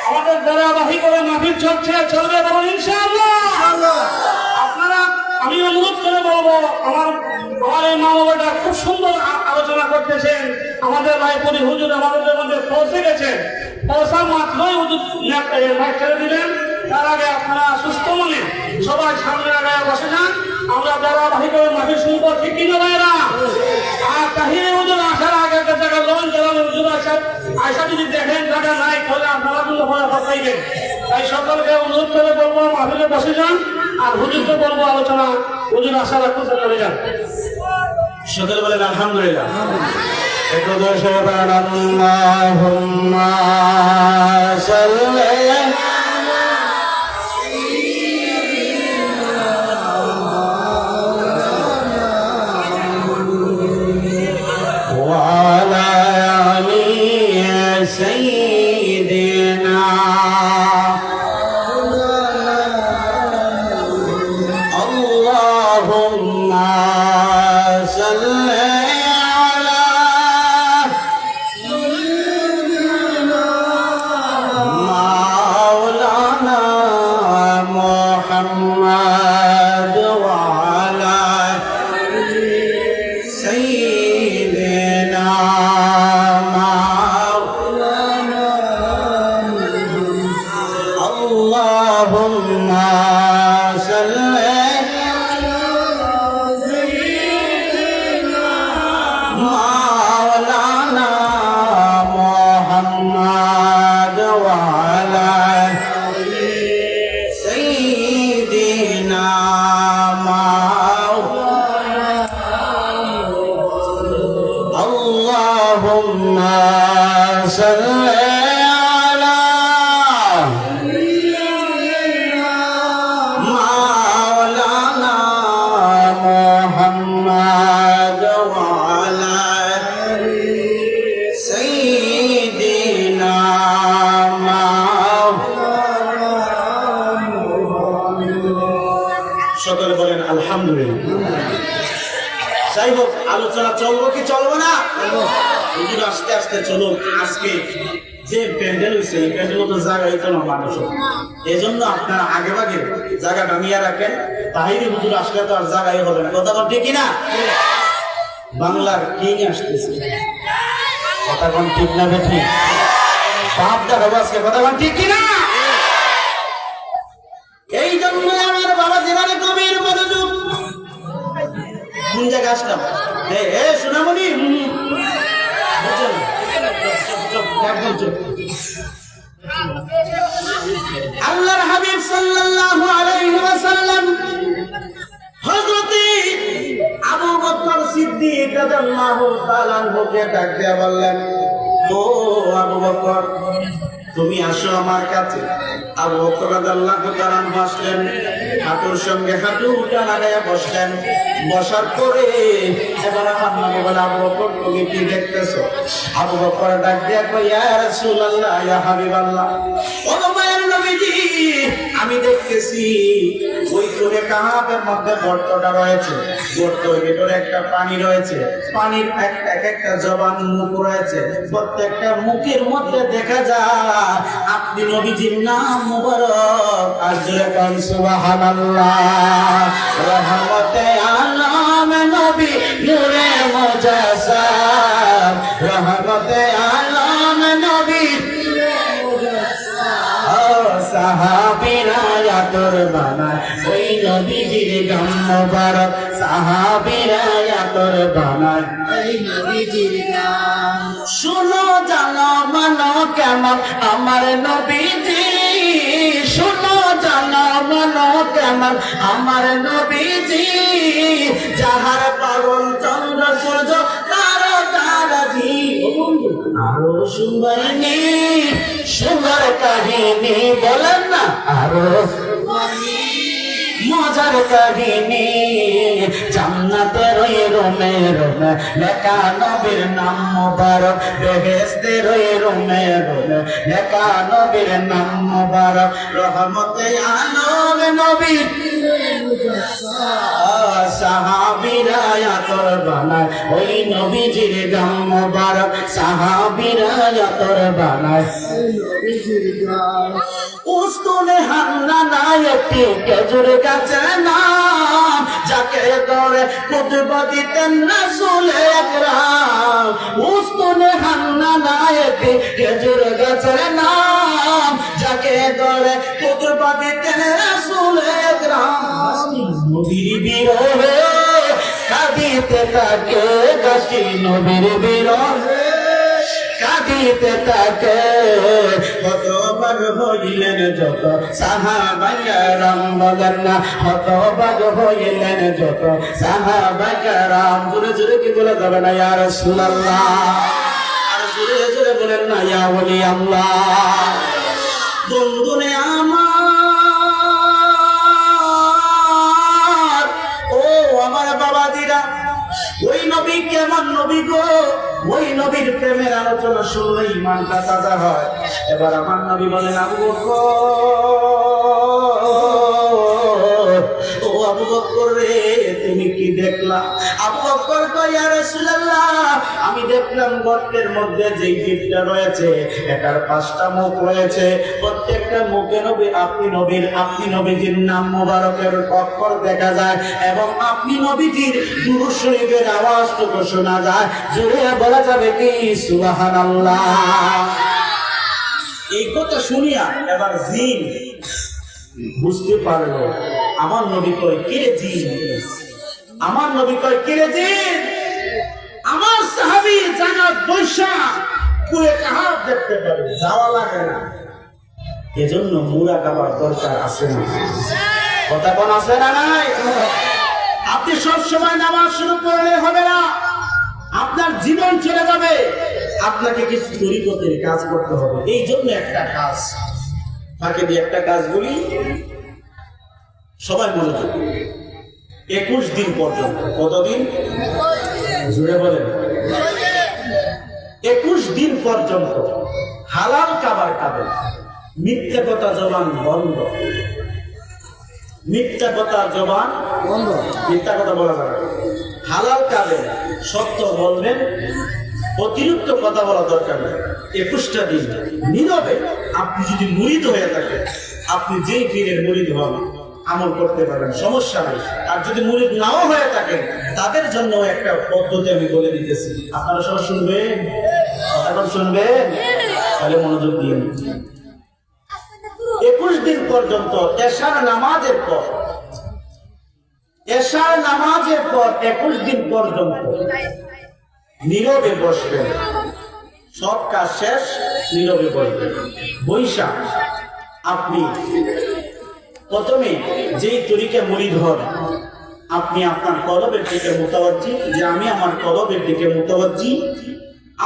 আমাদের ধারাবাহিক করে মাহফিল চলবে বলুন ইনশাআল্লাহ। আপনারা, আমি অনুরোধ করে বলবো, আমার এই মা বাবাটা খুব সুন্দর আলোচনা করতেছেন। আমাদের ভাইপুরি হুজুর আমাদের মধ্যে পৌঁছে গেছেন, পৌঁছা মাত্রই হুজুর মাইক ছেড়ে দিলেন। তার আগে আপনারা সুস্থ মনে সবাই সামনে আগায় বসে যান, আমরা ধারাবাহিক করে মাহফিল শুরু করব, ঠিক কিনা ভাইরা? আর তাহিরে হুজুর আসার আগে একটা জায়গা লোন চালানো হুজুর আয়সা যদি দেখেন জায়গা নাই, তাহলে আপনারা কিন্তু ফলাফল পাইবেন। তাই সকলকে অনুরোধ করে বলবো মাহফিলে বসে যান। আর হুজুরকে বলবো আলোচনা হুজুর আশা রাখতে করে যান। সকলে বলেন আলহামদুলিল্লাহ। একটু দোষে বলেন আল্লাহুম্মা সাল্লি وعلى آل سيدنا اللهم صل على مولانا محمد وعلى سيدنا مولانا اللهم صل مولانا محمد وعلى سيدنا اللهم صل على مولانا محمد وعلى سيدنا সকলে বলেন আলহামদুলিল্লাহ। যাই হোক, আলোচনা চলবো কি চলবো না? হুজুর আস্তে আস্তে চলুন। আজকে যে প্যান্ডেল হয়েছে এই প্যান্ডেল তো জায়গা হইতো না মানুষ, এই জন্য আপনারা আগে ভাগে জায়গাটা নিয়ে রাখেন। তাহিরি হুজুর আসলে তো আর জায়গাই হবে না। কথা বল ঠিক না? বাংলার কিং আসতেছে, কথা কোন ঠিক না বেঠি? পাপ দেখাবো আজকে, কথা কোন ঠিক কিনা? এই জন্য আমার বাবা জীবনে কবির মনোযোগ। কোন জায়গায় আসলাম? সোনামণি, আল্লাহর হাবিব সাল্লাল্লাহু আলাইহি ওয়াসাল্লাম হযরতে আবু বকর সিদ্দিক রাদিয়াল্লাহু তাআলা আনহুকে ডাক দিয়ে বললেন, ও আবু বকর, তুমি আসো আমার কাছে। আবু বকর রাদিয়াল্লাহু তাআলা আনহু আসলেন, হাঁটুর সঙ্গে হাঁটু লাগাইয়া বসলেন। বসার পরে এবার আমার নবী বলে, আবু বকর তুমি কি দেখতেছো? আবু বকর ডাক দিয়া কই, ইয়া রাসূলুল্লাহ, ইয়া হাবিবাল্লাহ, ও মায়ের নবীজি, আমি দেখতেছি ওই সূরা কাহাফের মধ্যে গর্তটা রয়েছে, গর্তের ভিতরে একটা পানি রয়েছে, পানির একটা জবান মুখ রয়েছে, প্রত্যেকটা মুখের মধ্যে দেখা যায় আপনি নবীজির নাম মুবারক। আর জোরে কোন সুবহানাল্লাহ। রহমতে আলম নবী নূরে মুজাসসাম, রহমতে আলম নবী সাহাবীরা আতর বানায় ওই নবীজির গাম মোবারক, সাহাবীরা আতর বানায় ওই নবীজির গাম। শুনো জানো মানো কেমন আমার নবীজি, শুনো জানো মানো কেমন আমার নবীজি, যাহার পাগল চন্দ্র সূর্য তারা তারাজি। আরো শুনবানি সুন্দর কাহিনী, বলেন না আরো মজার কাহিনী, জান্নাতের ওই রুমে রুমে লেখা নবীর নাম মুবারক, বেহেশতের ওই রুমে রুমে লেখা নবীর নাম মুবারক। রহমতে আলম নবী সাহাবীরা আতর বানায় ওই নবীজির গাম মুবারক, সাহাবীরা আতর বানায় ওই নবীজির গাম। উস্তুনে হান্না নাই একটি খেজুর গাছের নাম, যাকে ধরে খুতবা দিতেন রাসূল আকরাম। উস্তুনে হান্না নাই একটি খেজুর গাছের নাম, যাকে ধরে খুতবা দিতেন রাসূল আকরাম। নবীর বিরহে কাঁদিতে থাকে গাছি, নবীর বিরহে কাঁদিতে দিতে থাকে হতবাগ হইলেন যত সাহাবায়ে কেরাম বলেন না হতবাগ হইলেন যত সাহাবায়ে কেরাম জোরে জোরে কি বলা যাবে না ইয়া রাসূলুল্লাহ আর জোরে জোরে বলেন না ইয়া ওলি আল্লাহ বন্ধুরে আমার ও আমার বাবাজিরা ওই নবী কেমন নবী গো ওই নবীর প্রেমের আলোচনা শুনলে ইমানটা তাজা হয় এবার আমার নবী বলেন আবু বকর ও আবু বকর রে তুমি কি দেখলা আবু বকর কয় ইয়া রাসূলুল্লাহ আমি দেখলাম গর্তের মধ্যে যে গিটটা রয়েছে এটার 5টা মুখ রয়েছে প্রত্যেকটা মুখে আপনি নবীজির নাম মোবারকের অক্ষর দেখা যায় এবং আপনি নবীজির দুরূদ শরীফের আওয়াজটুকু শোনা যায় জোরে বলা যাবে কি সুবহানাল্লাহ এই কথা শুনিয়া এবার জিন বুঝতে পারলো আমার নবী কয় কে জিন আমার নবী কয় কে জিন আমার সাহাবী জান্নাত বৈশা পুরো কাহাব দেখতে পারে যাওয়া লাগে না এজন্য মুরাকাবার দরকার আছে না কথা কোন আছে না নাই আপনি সব সময় নামাজ শুরু করলে হবে না আপনার জীবন চলে যাবে আপনাকে কিছু তরিকতের কাজ করতে হবে এই জন্য একটা কাজ ফাঁকে দিয়ে একটা কাজ বলি সবাই মনোযোগ 21 দিন পর্যন্ত কতদিন জুড়ে বলেন 21 দিন পর্যন্ত হালাল খাবার খাবেন মিথ্যা কথা জবান বন্ধ মিথ্যা কথা জবান বন্ধ মিথ্যা কথা বলা যাবে হালাল খাবেন সত্য বলবেন অতিরিক্ত কথা বলা দরকার নেই 21টা দিন নীরবে আপনি যদি মুরিদ হয়ে থাকেন আপনি যেই পীরের মুরিদ হন আমল করতে পারেন সমস্যা নেই আর যদি মুরিদ নাও হয়ে থাকেন তাদের জন্য একটা পদ্ধতি আমি বলে দিতেছি আপনারা সব শুনবেন এখন শুনবেন তাহলে মনোযোগ দিয়ে 21 দিন পর্যন্ত এশার নামাজের পর 21 দিন পর্যন্ত নীরবে বসবেন সব কাজ শেষ নীরবে বসবেন বৈশা আপনি প্রথমে যেই তরিকা মুরিদ হন আপনি আপনার কলবের দিকে মুতাওয়াজ্জি যে আমি আমার কলবের দিকে মুতাওয়াজ্জি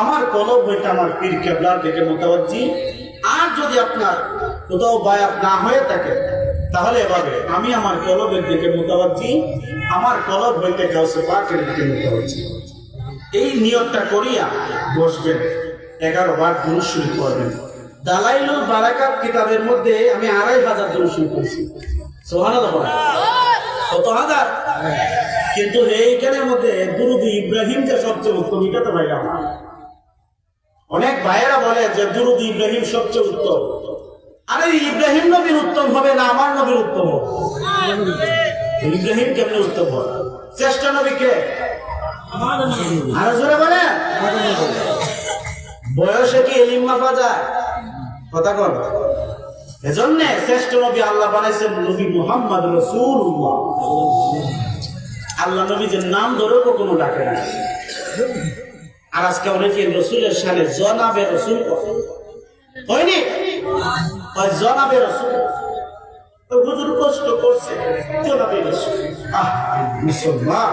আমার কলব হইতে আমার পীর কেবলার দিকে মুতাওয়াজ্জি আর যদি আপনার কোথাও বায়াত না হয়ে থাকে তাহলে এভাবে আমি আমার কলবের দিকে মুতাওয়াজ্জি আমার কলব হইতে গাউসে পাকের দিকে মুতাওয়াজ্জি এই নিয়তটা করিয়া বসবেন 11 বার দুরূদ শরীফ পড়বেন দালাইলুল বারাকাত কিতাবের মধ্যে আমি 2500 দুরূদ শরীফ পড়ছি সুবহানাল্লাহ কত হাজার কিন্তু এইখানের মধ্যে দুরূদ ইব্রাহিম যে সবচেয়ে উত্তম এটা তো ভাই আমার অনেক ভাইয়েরা বলে যে দুরূদ ইব্রাহিম সবচেয়ে উত্তম আরে ইব্রাহিম নবীর উত্তম হবে না আমার নবীর উত্তম হবে ইব্রাহিম কেমনে উত্তম হবে শ্রেষ্ঠ নবী কে আরো জোরে বলে বয়সে কি ইলম মাপা যায় কথা কর এজন্য শ্রেষ্ঠ নবী আল্লাহ বানাইছেন নবী মুহাম্মদ রাসূলুল্লাহ আল্লাহ নবীর নাম ধরেও কখনো ডাকে না আর আজকে অনেকে রসুলের সাথে জনাবে রসুল হয়নি জনাবে রসুল ওই হুজুর কষ্ট করছে জনাবে রসুল মুসলমান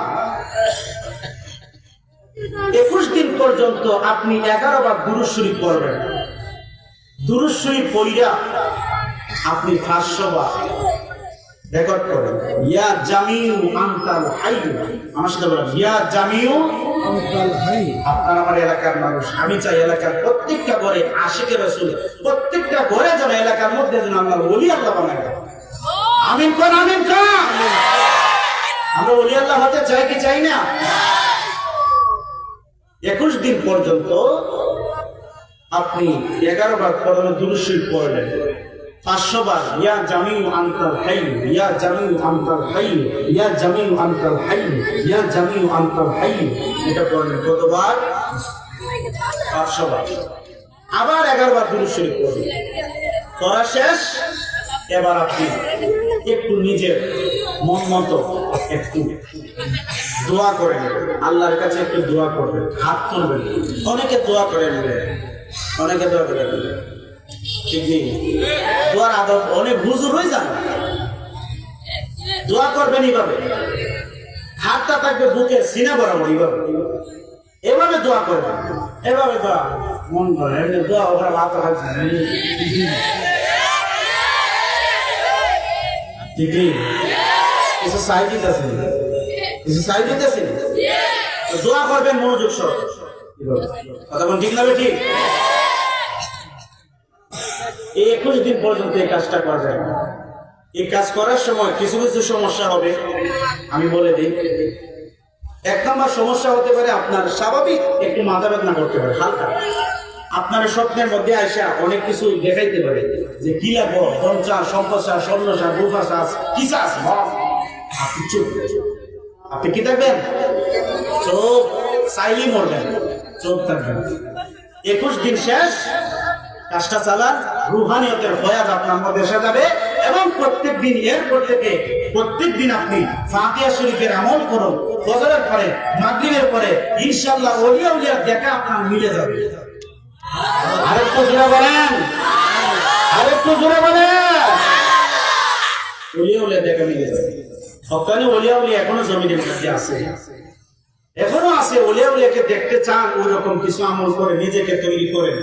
21 দিন পর্যন্ত আপনি 11 বার দুরূদ শরীফ পড়বেন দুরূদ শরীফ পড়িয়া আপনি 500 বার রেকর্ড করেন ইয়া জামিউ আনতাল হাই আমার সাথে বলেন ইয়া জামিউ আনতাল হাই আপনার আমার এলাকার মানুষ আমি চাই এলাকার প্রত্যেকটা ঘরে আশিকে রাসূল প্রত্যেকটা ঘরে যেন এলাকার মধ্যে যেন আল্লাহর ওলি আল্লাহ বানায় আমিন কোন আমিন কোন আমরা ওলি আল্লাহ হতে চাই কি চাই না 21 দিন পর্যন্ত আপনি 11 বার পড়ানো দুরূদ শরীফ পড়লেন 500 বার ইয়া জামিউ আনতাল হাই ইয়া জামিউ আনতাল হাই ইয়া জামিউ আনতাল হাই ইয়া জামিউ আনতাল হাই এটা পড়লেন কতবার 500 বার আবার 11 বার দুরূদ শরীফ পড়লেন পড়া শেষ এবার আপনি একটু নিজের মন মতো একটু দোয়া করে নেবেন আল্লাহর কাছে একটু দোয়া করবেন হাত তুলবেন অনেকে দোয়া করে নেবেন অনেকে দোয়া করে ঠিক নেই, দোয়ার আদব অনেক হুজুর হয়ে যান। দোয়া করবেন এইভাবে, হাতটা থাকবে বুকে সিনা বরাবর, এইভাবে এভাবে দোয়া করবেন, এভাবে দোয়া মন করে এমনি দোয়া ওরা হাত রাখছে ঠিক নেই, কিছু সাই দিতেছেন, কিছু সাই দিতেছেন, দোয়া করবেন মনোযোগ সহ। কথা বল ঠিক না ঠিক? এই 21 দিন পর্যন্ত এই কাজটা করবেন। এই কাজ করার সময় কিছু কিছু সমস্যা হবে, আমি বলে দিই। 1 নম্বর সমস্যা হতে পারে আপনার স্বাভাবিক একটু মাথা বেদনা করতে পারে হালকা, আপনার স্বপ্নের মধ্যে আইসা অনেক কিছু দেখাইতে পারে যে কি লাগবো, ধনচা, সম্পদচা, স্বর্ণচা, রূপাচা, কি চাষ, আপনি চুপ, আপনি কি থাকবেন? চোখ চাইলেই মরবেন, চোখ থাকবেন। 21 দিন শেষ, কাজটা চালান, রুহানিয়তের ফয়াজ আপনার মধ্যে এসে যাবে এবং প্রত্যেক দিন এরপর থেকে প্রত্যেক দিন আপনি ফাতিহা শরীফের আমল করুন। ফজরের পরে, মাগরিবের পরে ইনশাআল্লাহ ওলিয়া উলিয়া দেখা আপনার মিলে যাবে। আরেকটু জোরে বলেন, আরেকটু জোরে বলেন, ওলিয়া উলিয়া দেখা মিলে যাবে। হকানি ওলিয়া উলিয়া এখনো জমিনের মধ্যে আছে, এখনো আছে। ওলিয়া উলিয়াকে দেখতে চান, ওই রকম কিছু আমল করে নিজেকে তৈরি করেন,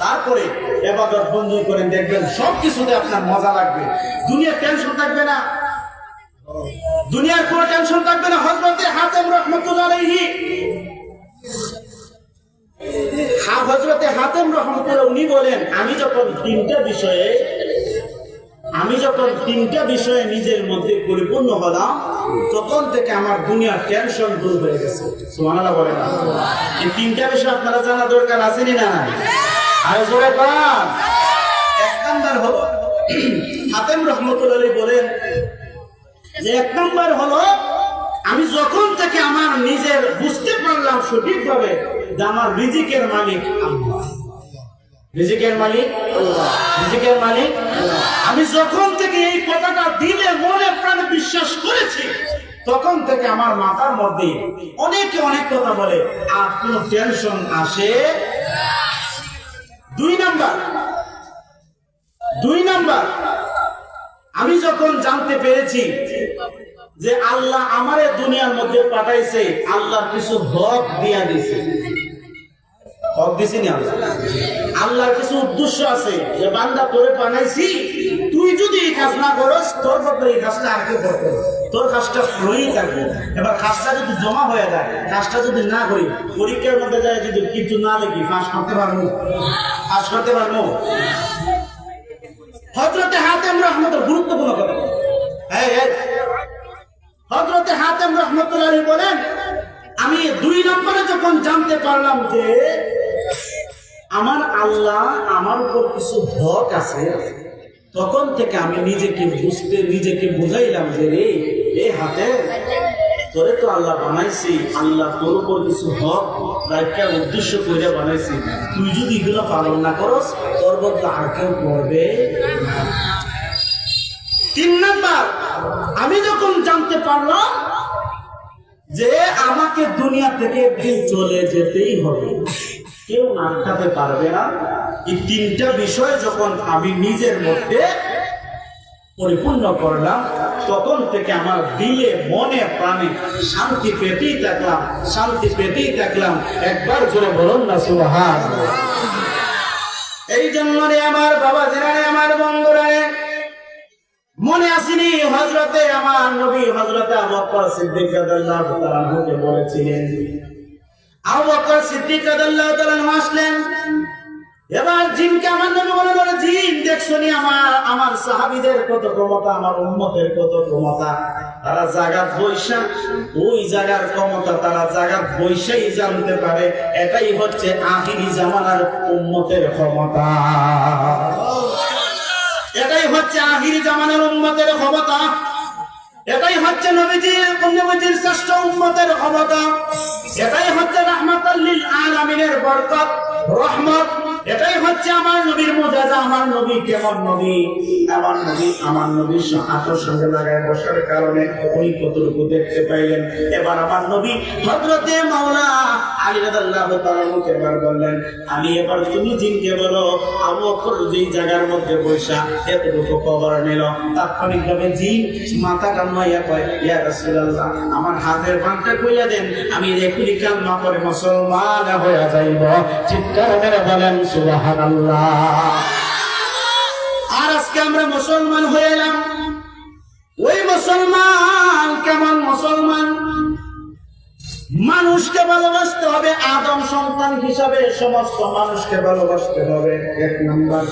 তারপরে ইবাদত বন্ধ করেন, দেখবেন সবকিছুতে আপনার মজা লাগবে, দুনিয়ার টেনশন থাকবে না, দুনিয়ার কোনো টেনশন থাকবে না। হযরতে হাতেম রাহমাতুল্লাহ আলাইহি, হযরতে হাতেম রাহমাতুল্লাহ উনি বলেন, আমি যখন তিনটা বিষয়ে নিজের মধ্যে পরিপূর্ণ হলাম, তখন থেকে আমার দুনিয়ার টেনশন দূর হয়ে গেছে। সুবহানাল্লাহ বলেন। এই 3টা বিষয় আপনারা জানা দরকার আছে না? আর জোরে বলেন। 1 নাম্বার হলো, হাতেম রাহমাতুল্লাহ আলাইহি বলেন যে 1 নাম্বার হলো, আমি যখন থেকে আমার নিজের বুঝতে পারলাম সঠিকভাবে যে আমার রিজিকের মালিক আল্লাহ, রিজিকের মালিক আল্লাহ, রিজিকের মালিক আল্লাহ। আমি যখন থেকে এই কথাটা দিলে মনে প্রাণে বিশ্বাস করেছি, তখন থেকে আমার মাথার মধ্যে অনেকে অনেক কথা বলে, আর কোনো টেনশন আসে। 2 নাম্বার, আমি যখন জানতে পেরেছি যে আল্লাহ আমারে দুনিয়ার মধ্যে পাঠাইছে, আল্লাহর কিছু হক দিয়া দিয়েছে, হক দিছি না, আল্লাহর কিছু উদ্দেশ্য আছে যে বান্দা তোরে বানাইছি, তুই যদি এই কাজ না করস, তোর বদলে এই কাজটা আর কেউ করবে, তোর কাজটা ফ্লোই থাকবে। এবার কাজটা যদি জমা হয়ে যায়, কাজটা যদি না করি, পরীক্ষার মধ্যে যায় যদি কিছু না লিখি, পাস করতে পারবো? পাস করতে পারবো? হযরতে হাতেম রাহমাতুল্লাহ গুরুত্বপূর্ণ কথা, হযরতে হাতেম রাহমাতুল্লাহ আলাইহি বলেন, আমি 2 নম্বরে যখন জানতে পারলাম যে আমার আল্লাহ আমার উপর কিছু হক আছে, তখন থেকে আমি নিজেকে বুঝাইলাম যে রে, এই হাতে তোরে তো আল্লাহ বানাইছি, আল্লাহ তোর উপর কিছু হক রাখার উদ্দেশ্য করে বানাইছি, তুই যদি এগুলো পালন না করস, তোর বদলে আর কেউ করবে না। 3 নাম্বার, আমি যখন জানতে পারলাম যে আমাকে দুনিয়া থেকে একদিন চলে যেতেই হবে, কেউ আটকাতে পারবে না। এই 3টা বিষয় যখন আমি নিজের মধ্যে পরিপূর্ণ করলাম, তখন থেকে আমার দিলে মনে প্রাণে শান্তি পেতেই থাকলাম, শান্তি পেতেই থাকলাম। একবার জোরে বলুন না সুবহানাল্লাহ। এই জন্য রে আমার বাবা জিরানে, আমার বন্ধুরা, মনে আসেনি হযরতে আমার নবী হযরতে আবু বকর সিদ্দিক রাদিয়াল্লাহু তাআলা আনহুকে বলেছিলেন, আবু বকর সিদ্দিক রাদিয়াল্লাহু তাআলা আনহু আসলেন, এবার জিনকে আমার নবী বলেন, ওরে জিন, দেখছো নি আমার সাহাবীদের কত ক্ষমতা, আমার উম্মতের কত ক্ষমতা, তারা জাগাত বৈশা ওই জায়গার ক্ষমতা, তারা জাগাত বৈশাই জানতে পারে, এটাই হচ্ছে আখিরি জামানার উম্মতের ক্ষমতা, এটাই হচ্ছে আখিরি জামানার উম্মতের ক্ষমতা, এটাই হচ্ছে নবীজির শ্রেষ্ঠ উম্মতের ক্ষমতা, এটাই হচ্ছে রাহমাতাল লিল আলামিনের বরকত, রহমত, এটাই হচ্ছে আমার নবীর মুজিজা। আমার নবী কেমন নবী? আমার নবীর হাতের সঙ্গে লাগায় বসার কারণে উনি কতটুকু দেখতে পাইলেন। এবার আমার নবী হযরতে মাওলা আলী রাদিয়াল্লাহু তাআলা এবার বললেন, আলী এবার তুমি জিনকে বলো আবু বকর যেই জায়গার মধ্যে বসা এতটুকু কবর নিল, তাৎক্ষণিকভাবে জিন মাথা কামাইয়া কয়, ইয়া রাসূলুল্লাহ আমার হাতের বাঁধটা কইয়া দেন, আমি এখনই কালমা পড়ে মুসলমান হয়ে যাইব। চিৎকার মেরে বলেন সুবহানাল্লাহ। আর আজকে আমরা মুসলমান হয়ে এলাম। ওই মুসলমান কেমন মুসলমান? মানুষকে ভালোবাসতে হবে, আদম সন্তান হিসাবে সমস্ত মানুষকে ভালোবাসতে হবে, 1 নাম্বার।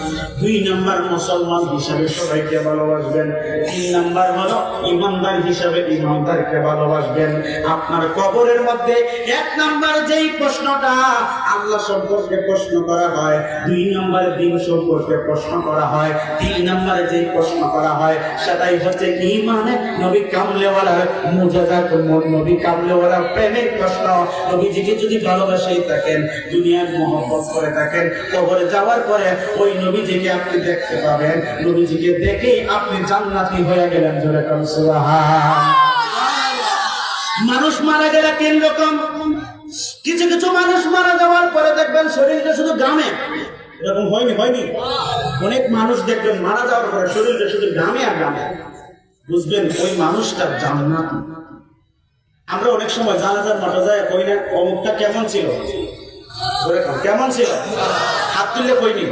2 নাম্বার মুসলমান হিসাবে সবাইকে ভালোবাসবেন। 3 নাম্বার হলো ইমানদার হিসাবে ইমানদারকে ভালোবাসবেন। আপনার কবরের মধ্যে 1 নাম্বার যেই প্রশ্নটা আল্লাহ সম্পর্কে প্রশ্ন করা হয়, 2 নাম্বারে দিন সম্পর্কে প্রশ্ন করা হয়, 3 নাম্বারে যেই প্রশ্ন করা হয় সেটাই হচ্ছে ঈমানে নবী কামলেওয়ালার মুজাজাত, নবী কামলেওয়ালার প্রেমের প্রশ্ন। নবীজিকে যদি ভালোবাসেই থাকেন, দুনিয়ার মহব্বত করে থাকেন, কবরে যাওয়ার পরে ওই নবীজিকে আপনি দেখতে পাবেন, নবীজিকে দেখেই আপনি জান্নাতি হয়ে গেলেন। জোরে কোন সুবহানাল্লাহ। মানুষ মারা গেলে 3 রকম। কিছু কিছু মানুষ মারা যাওয়ার পরে দেখবেন শরীরটা শুধু ঘামে, এরকম হয়নি? অনেক মানুষ দেখবেন মারা যাওয়ার পরে শরীরটা শুধু ঘামে আর ঘামে, বুঝবেন ওই মানুষটা জান্নাতি। আমরা অনেক সময় জানাজার মাঠে যায় কই না অমুকটা কেমন ছিল, কেমন ছিল, হাত তুললে কইনি।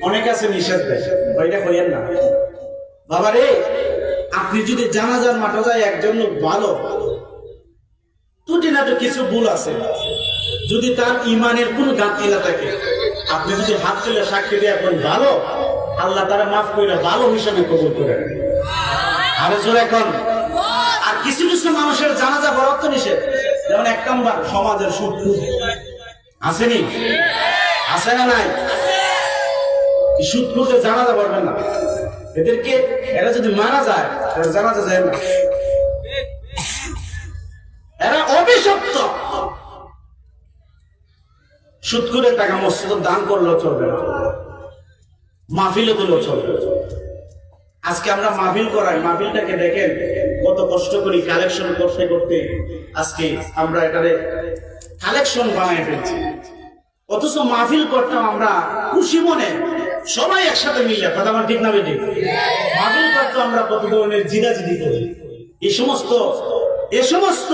অনেক আছে নিষেধ দেয়, ওইটা কইয়েন না বাবা রে। আপনি যদি জানাজার মাঠে যায় একজন লোক ভালো, ত্রুটি না তো কিছু ভুল আছে, যদি তার ইমানের কোন গাঁতি না থাকে, আপনি যদি হাত তুলে সাক্ষী দিয়ে এখন ভালো, আল্লাহ তারা মাফ করে ভালো হিসাবে কবুল করে। আরো জোরে এখন। আর কিছু কিছু মানুষের জানাজা বরাদ্দ তো নিষেধ, যেমন 1 নাম্বার সমাজের সুদ আসেনি, আছে না নাই? সুদ খুঁজে জানাজা করবেন না এদেরকে, এরা যদি মারা যায় জানাজা যায় না, এরা অভিশপ্ত। সুদ করে টাকা মসজিদে দান করলেও চলবে না, মাহফিলে দিলেও চলবে। আজকে আমরা মাহফিল করাই, মাহফিলটাকে দেখেন কত কষ্ট করি কালেকশন করতে করতে, আজকে আমরা এটারে কালেকশন বানায় ফেলছি। অথচ মাহফিল করতাম আমরা খুশি মনে, সবাই একসাথে মিলে, কথা আমার ঠিক না বেঠিক? মাহফিল করতাম আমরা কত ধরনের জিদাজিদি করি। এই সমস্ত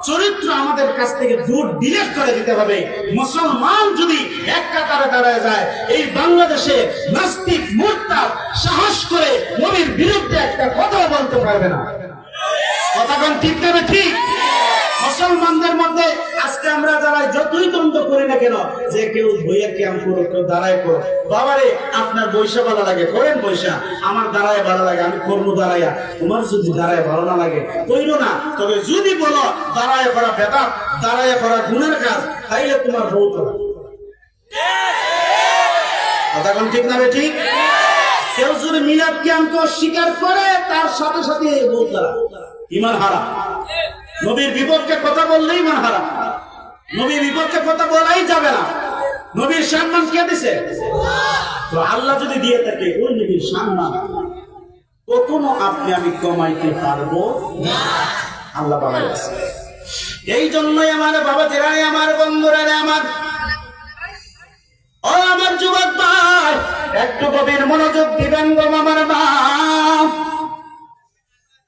চরিত্র আমাদের কাছ থেকে দূর ডিলিট করে দিতে হবে। মুসলমান যদি এক কাতারে দাঁড়ায় যায়, এই বাংলাদেশে নাস্তিক মুরতাদ সাহস করে নবীর বিরুদ্ধে একটা কথা বলতে পারবে না। কথা কোন ঠিক না ঠিক? মুসলমানদের মধ্যে আজকে আমরা যারা যতই দ্বন্দ্ব করি না কেন, যে কেউ বইয়া ক্যাম্প করো, কেউ দাঁড়ায় করো, বাবারে আপনার বৈশা ভালো লাগে করেন বৈশা, আমার দাঁড়ায় ভালো লাগে আমি করবো দাঁড়াইয়া, তোমার যদি দাঁড়ায় ভালো না লাগে কইরো না। তবে যদি বলো দাঁড়ায় করা বেদাত, দাঁড়ায় করা গুনার কাজ, তাইলে তোমার বউ তো কথা কোন ঠিক না ঠিক? কেউ যদি মিলাদ ক্যাম্প অস্বীকার করে, তার সাথে সাথে বউ তারা ইমান হারা। নবীর বিপক্ষে কথা বললেই ইমান হারা, নবীর বিপক্ষে কথা বলাই যাবে না। নবীর সম্মান কে দিছে? তো আল্লাহ যদি দিয়ে থাকে ওই নবীর সম্মান কখনো আপনি আমি কমাইতে পারবো না, আল্লাহ বাবাই আছে। এই জন্যই আমার বাবা জেরাই, আমার বন্ধুরা, আমার যুবক ভাই একটু গভীর মনোযোগ দিবেন গো আমার বাপ।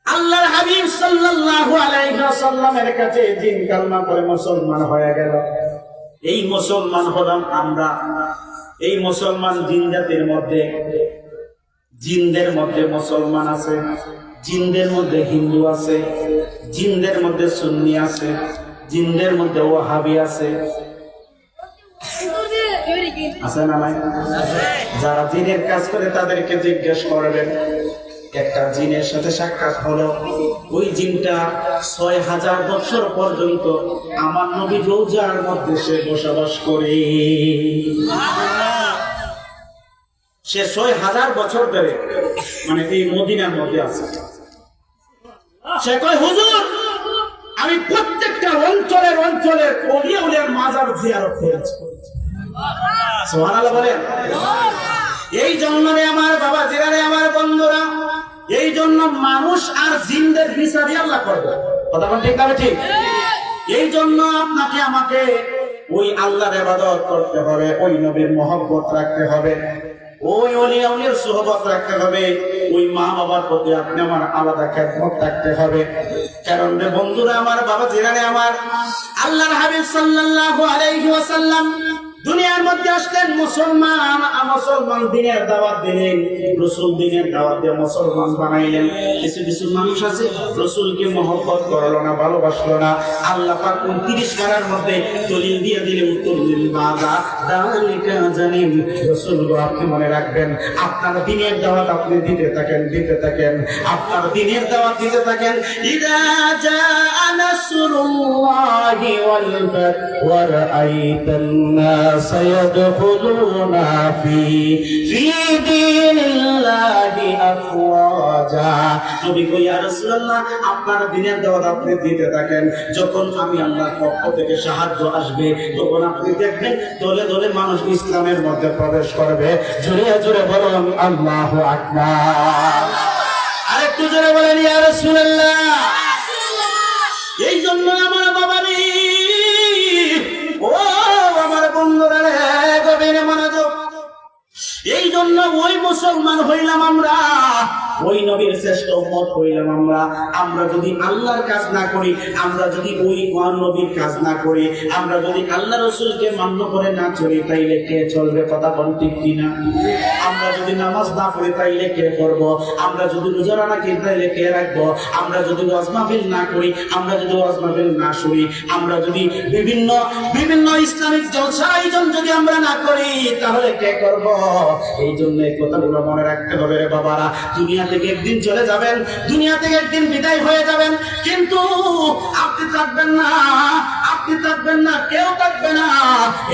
আল্লাহর হাবিব সাল্লাল্লাহু আলাইহি ওয়াসাল্লামের কাছে জিন কালমা করে মুসলমান হয়ে গেল। এই মুসলমান হলাম আমরা। এই মুসলমান জিন জাতির মধ্যে, জিনদের মধ্যে মুসলমান আছে, জিনদের মধ্যে হিন্দু আছে, জিনদের মধ্যে সুন্নি আছে, জিনদের মধ্যে ওয়াহাবি আছে, আছে না নাই? যারা জিনের কাজ করে তাদেরকে জিজ্ঞেস করবেন। একটা জিনের সাথে সাক্ষাৎ হলো, ওই জিনটা 6000 বছর পর্যন্ত আমার নবী রোজার মধ্যে সে বসবাস করে। সে 6000 বছর ধরে মানে এই মদিনার মধ্যে আছে। সে কয় হুজুর আমি প্রত্যেকটা অঞ্চলের ওলিয়া উলিয়ার মাজার জিয়ারত করেছি। সুবহানাল্লাহ বলেন। এই জন্য আমার বাবা জিরারে, আমার বন্ধুরা, এই জন্য মানুষ আর জিনদের বিচারই আল্লাহ করবে। কথা বল ঠিক না ঠিক? এই জন্য আপনাকে আমাকে ওই আল্লাহর ইবাদত করতে হবে, ওই নবীর মহব্বত রাখতে হবে, ওই ওলিয়াউলের সুহবত রাখতে হবে, ওই মা বাবার প্রতি আপনি আমার আলাদা খেদমত রাখতে হবে। কারণ রে বন্ধুরা আমার, বাবা জিরানে আমার, আল্লাহর হাবিব সাল্লাল্লাহু আলাইহি ওয়াসাল্লাম দুনিয়ার মধ্যে আসলেন মুসলমান দিনের দাওয়াত দিলেন, রাসূল দিনের দাওয়াত দিয়ে মুসলমান বানাইলেন। কিছু কিছু মানুষ আছে রাসূলকে মহব্বত করলো না, ভালোবাসলো না। আল্লাহ পাক 29 পারার মধ্যে দলিল দিয়ে দিলেন, উত্তর দিলেন, বাবা দালিকা জানিম, রাসূল গো আপনি মনে রাখবেন, আপনার দিনের দাওয়াত আপনি দিতে থাকেন, আপনার দিনের দাওয়াত দিতে থাকেন। ইদা জাআ নাসরুল্লাহি ওয়াল ফাত ওয়া রাআইতান নাস سيدخلون في دين الله أفواجا। নবী কই ইয়া রাসূলুল্লাহ, আপনার দিনের দাওয়াত আপনি দিতে থাকেন, যখন আমি আল্লাহর পক্ষ থেকে সাহায্য আসবে তখন আপনি দেখবেন দলে দলে মানুষ ইসলামের মধ্যে প্রবেশ করবে। জোরে জোরে বলুন আল্লাহু আকবার। আরেকটু জোরে বলেন ইয়া রাসূলুল্লাহ। এই জন্য আমার বাবারে, ও আমার বন্ধুরা রে, গভীরে মনোযোগ। এই জন্য ওই মুসলমান হইলাম আমরা, ওই নবীর শ্রেষ্ঠ উম্মত হইলাম আমরা। আমরা যদি আল্লাহর কাজ না করি, আমরা যদি ওই নবীর কাজ না করি, আমরা যদি আল্লাহ রাসূলকে মান্য করে না চলি, তাইলে কে চলবে? কথা বল ঠিক কিনা? আমরা যদি নামাজ না পড়ি তাইলে কে করব? আমরা যদি রোজা না রাখি তাইলে কে রাখবো? আমরা যদি ওয়াজ মাহফিল না করি, আমরা যদি ওয়াজ মাহফিল না শুনি, আমরা যদি বিভিন্ন ইসলামিক জলসা আয়োজন যদি আমরা না করি, তাহলে কে করব? এই জন্য এই কথাগুলো মনে রাখতে হবে রে বাবারা। দুনিয়া থেকে একদিন চলে যাবেন, দুনিয়া থেকে একদিন বিদায় হয়ে যাবেন, কিন্তু আপনি থাকবেন না, কেউ থাকবে না।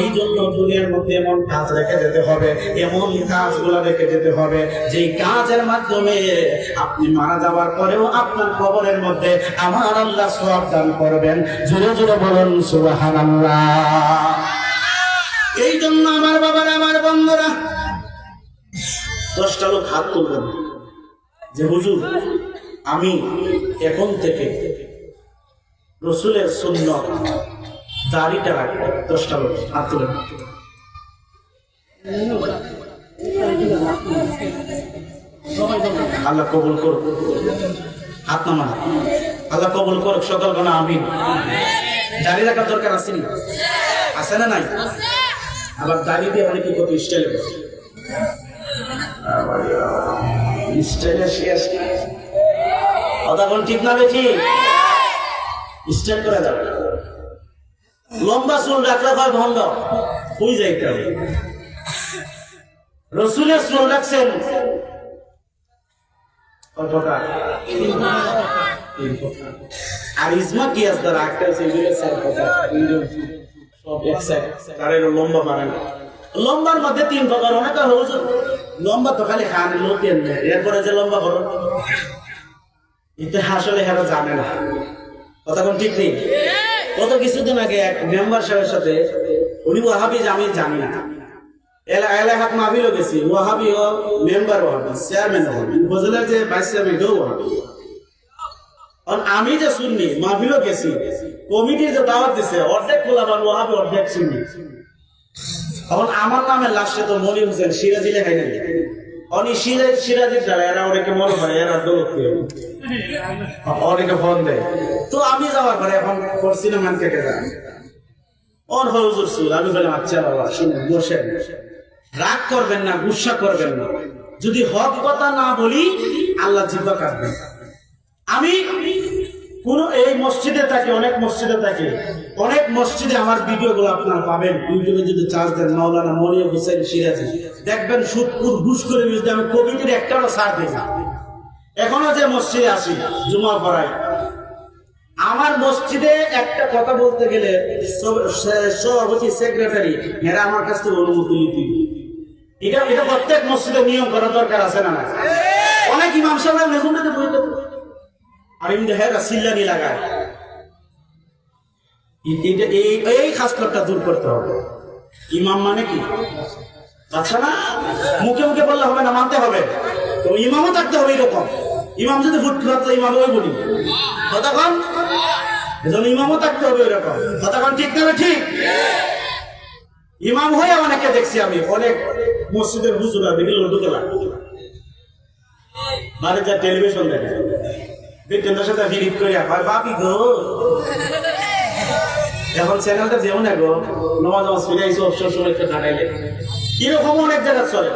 এই জন্য দুনিয়ার মধ্যে এমন কাজ রেখে যেতে হবে, এমন কাজগুলো রেখে যেতে হবে, যেই কাজের মাধ্যমে আপনি মারা যাওয়ার পরেও আপনার কবরের মধ্যে আমার আল্লাহ সওয়াব দান করবেন। জোরে জোরে বলুন সুবহানাল্লাহ। এই জন্য আমার বাবারা, আমার বন্ধুরা, 10টা লোক হাত তুলবেন যে হুজুর আমি এখন থেকে রাসূলের সুন্নাত দাড়িটা রাখবো। 10টা লোক হাত তুলবেন। আল্লাহ কবুল করুক। হাত নামান। আল্লাহ কবুল করুক সকল গণা আমিন। দাড়ি রাখার দরকার আছে না? আছে না নাই? আবার দাড়ি দিয়ে অনেকে কত স্টাইলে বসে, স্টাইলে শেষ কথা কোন ঠিক না বেঠি? স্টাইল করে যাবে। লম্বা চুল রাখলে হয় ভণ্ড হয়ে যাইতে হবে। রাসূলের চুল রাখছেন আর ইসমা কি আসতে রাখতে লম্বা বাড়ে না। লম্বার মধ্যে 3 প্রকার। অনেক হুজুর লম্বা তো খালি খান লোক এরপরে যে লম্বা করো, এটা আসলে হেরা জানে না। কথা কোন ঠিক নেই? কত কিছুদিন আগে এক মেম্বার সাহেবের সাথে, উনি ওয়াহাবি, আমি জানি না, এলাকাত মাহফিল গেছি, ওয়াহাবি ও মেম্বার ওয়াহাবি, চেয়ারম্যান ওয়াহাবি, উপজেলার যে ভাইস চেয়ারম্যান এটাও ওয়াহাবি। আমি যে শুননি মাহফিলও গেছি, কমিটি যে দাওয়াত দিছে অর্ধেক খোলাবার ওয়াহাবি, অর্ধেক শুননি। এখন আমার নামে লাস্টে তো মনির হোসেন সিরাজি লেখাই নাই, অনি সিরাজির দ্বারা এরা অনেকে মনে হয় এরা দৌলত অনেকে ফোন দেয়। তো আমি যাওয়ার পরে এখন সিনেমান কেটে যান ওর হুজুর চুল। আমি বললাম আচ্ছা বাবা শুনুন, বসেন, রাগ করবেন না, গুসা করবেন না। যদি হক কথা না বলি আল্লাহ জিব্বা কাটবেন। আমি কোন এই মসজিদে থাকি, অনেক মসজিদে আমার ভিডিও গুলো আপনারা পাবেন ইউটিউবে যদি চার্জ দেন, মাওলানা মনির হোসেন সিরাজি, দেখবেন সুদপুর ঘুষ করে আমি কমিটির একটাও ছাড় দিই না। এখনো যে মসজিদে আসি জুমা পড়াই, আমার মসজিদে একটা কথা বলতে গেলে সভাপতি, সেক্রেটারি এরা আমার কাছ থেকে অনুমতি নিতে। এটা প্রত্যেক মসজিদে নিয়ম করা দরকার আছে না? অনেক ইমাম সাহেব মেহুন্নাতে বইতে আর ইন্দে হেরা সিল্লানি লাগায়। এই খাসলতটা দূর করতে হবে। ইমাম মানে কি? আচ্ছা না, মুখে মুখে বললে হবে না, মানতে হবে। তো ইমামও থাকতে হবে এরকম। ইমাম যদি ফুটপাত ইমাম ওই বলি কতক্ষণ এজন্য ইমামও থাকতে হবে ওইরকম। কথা কোন ঠিক না ঠিক? ইমাম হয়ে অনেকে দেখছি আমি, অনেক মসজিদের হুজুর আর দেখি লডু খেলা বাড়ি যা টেলিভিশন দেখে বিজ্ঞানের সাথে ভিড় করে হয় বাপি গো এখন চ্যানেলটা যেমন গো নমাজ ফিরে আইসো অবসর সময় একটু কাটাইলে এরকম অনেক জায়গা চলে।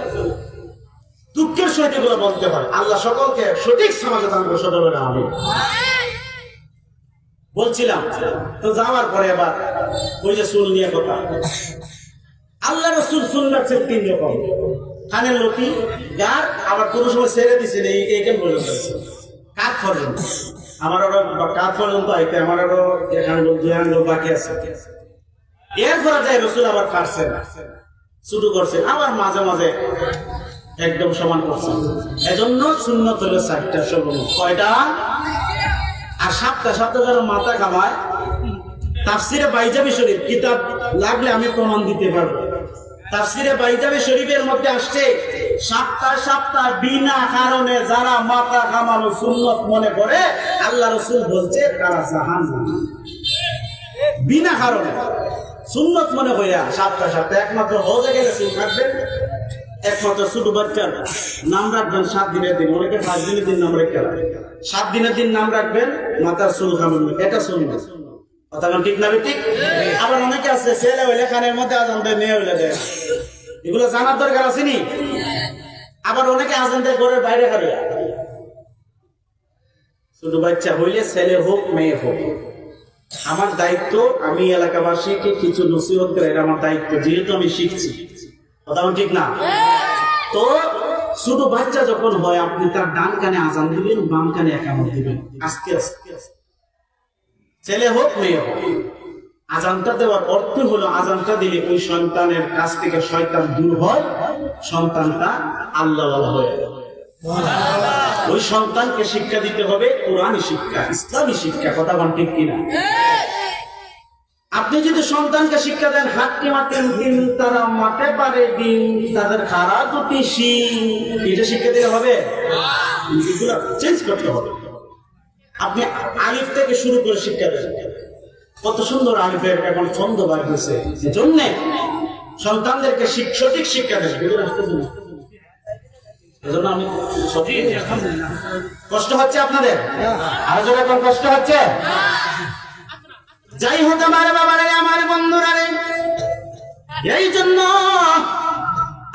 দুঃখের সহিত এগুলো বলতে হয়। আল্লাহ সকলকে সঠিক সমাজে দান করে সদর আমি বলছিলাম। তো যাওয়ার পরে এবার ওই যে চুল নিয়ে কথা, আল্লাহ রসুল চুল রাখছেন 3 রকম, কানের লতি, গার, আবার কোনো সময় ছেড়ে দিচ্ছেন এইখান পর্যন্ত, কাঠ পর্যন্ত। আমার আরো কাঠ পর্যন্ত আইতে আমার আরো 1 আঙ্গুল 2 আঙ্গুল বাকি আছে। এরপরে যাই রসুল আবার কাটছেন, শুরু করছেন, আবার মাঝে মাঝে একদম সমান করছেন। এজন্য সুন্নত হলো 4টা সর্বমোট। কয়টা? আর 7টা যারা মাথা কামায়, তাফসিরে বাইজাবি শরীফ কিতাব লাগলে আমি প্রমাণ দিতে পারবো। তাফসিরে বাইজাবি শরীফের মধ্যে আসছে 7টা বিনা কারণে যারা মাথা কামানো সুন্নত মনে করে আল্লাহ রসুল বলছে তারা জাহান্নামী। বিনা কারণে সুন্নত মনে কইরা 7টা একমাত্র হজে গেলে চুল কাটবেন, একমাত্র ছোট বাচ্চার নাম রাখবেন 7 দিনের দিন, অনেকে 5 দিনের দিন নাম রেখে 7 দিনের দিন নাম রাখবেন, মাথার চুল কামাবেন, এটা সুন্নাত। কথা ঠিক না ঠিক? আবার অনেকে আছে ছেলে হইলে কানের মধ্যে আজান দেয়, মেয়ে হইলে দেয়, এগুলো জানার দরকার আছে নি? আবার অনেকে আজান দেয় ঘরের বাইরে হারিয়ে। ছোট বাচ্চা হইলে ছেলে হোক মেয়ে হোক, আমার দায়িত্ব আমি এলাকাবাসীকে কিছু নসিহত করে, এটা আমার দায়িত্ব, যেহেতু আমি শিখছি। কথা ঠিক না? তো ছোট বাচ্চা যখন হয় আপনি তার ডান কানে আজান দিবেন, বাম কানে একামত দিবেন, আস্তে আস্তে। ছেলে হোক মেয়ে হোক, আজানটা দেওয়ার অর্থ হলো আজানটা দিলে ওই সন্তানের কাছ থেকে শয়তান দূর হয়, সন্তানটা আল্লাহওয়ালা হয়ে যায়। ওই সন্তানকে শিক্ষা দিতে হবে কোরআনী শিক্ষা, ইসলামী শিক্ষা। কথা বল ঠিক কিনা? আপনি যদি সন্তানকে শিক্ষা দেন হাতকে মাতেন দিন তারা মাতে পারে দিন, তাদের খারা দুটি শিং, এটা শিক্ষা দিতে হবে? এগুলো চেঞ্জ করতে হবে। আপনি আলিফ থেকে শুরু করে শিক্ষা দেন, কত সুন্দর আলিফের এখন ছন্দ বার হয়েছে। এজন্য সন্তানদেরকে সঠিক শিক্ষা দেন। এজন্য আমি সঠিক, কষ্ট হচ্ছে আপনাদের? আর যারা এখন কষ্ট হচ্ছে, যাই হোক আমার বাবারে, আমার বন্ধুরা রে, এই জন্য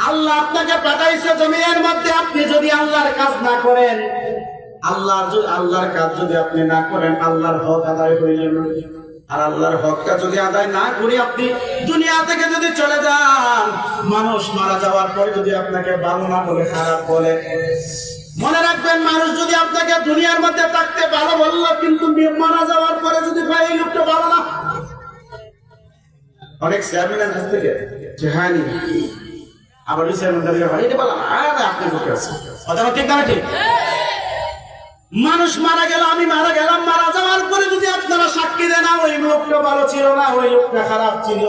আল্লাহ আপনাকে পাঠাইছে জমিনের মধ্যে। আপনি যদি আল্লাহর কাজ না করেন, আল্লাহর কাজ যদি আপনি না করেন, আল্লাহর হক আদায় হইল না। আর আল্লাহর হকটা যদি আদায় না করে আপনি দুনিয়া থেকে যদি চলে যান, মানুষ মারা যাওয়ার পরে যদি আপনাকে ভালো না বলে, খারাপ বলে, মনে রাখবেন মানুষ যদি আপনাকে দুনিয়ার মধ্যে থাকতে ভালো বললো, কিন্তু মারা যাওয়ার পরে যদি ভাই এই লোকটা ভালো না। অনেক চেয়ারম্যানের কাছ থেকে হয়নি, আবার ওই চেয়ারম্যান হয় এটা বললাম আপনি লোকে আছে। কথা ঠিক না ঠিক? মানুষ মারা গেল, আমি মারা গেলাম, মারা যাওয়ার পরে যদি আপনারা সাক্ষী দেন ওই লোকটা ভালো ছিল না, ওই লোকটা খারাপ ছিল,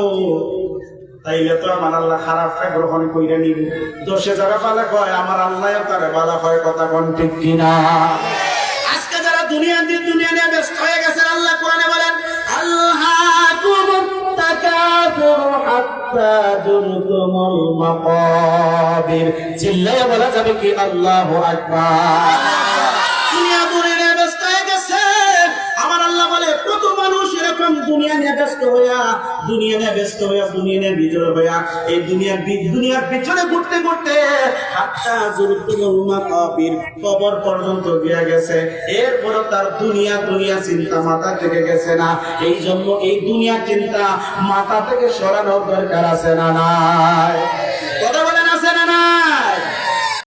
তাইলে তো আমার আল্লাহ খারাপটা গ্রহণ করে নিব। দোষে যারা ভালো হয় আমার আল্লাহ তারা ভালো হয়। কথা কোন ঠিক কিনা? আজকে যারা দুনিয়া নিয়ে ব্যস্ত হয়ে গেছেন, আল্লাহ কোরআনে বলেন আল্লাহকুমুত তাকাসুর হাত্তা যুরতুমুল মাকাবির। চিল্লায়ে বলা যাবে কি আল্লাহু আকবার? দুনিয়া নিয়ে ব্যস্ত হয়ে গেছে। আমার আল্লাহ বলে কত মানুষ এরকম দুনিয়া নিয়ে ব্যস্ত হইয়া দুনিয়া নিয়ে বিজয় হইয়া এই দুনিয়ার পিছনে ঘুরতে ঘুরতে হাত্তা যুরতুমুল মাকাবির, কবর পর্যন্ত গিয়ে গেছে। এরপর তার দুনিয়া চিন্তা মাথা থেকে গেছে না। এই জন্য এই দুনিয়া চিন্তা মাথা থেকে সরানোর দরকার আছে না নাই?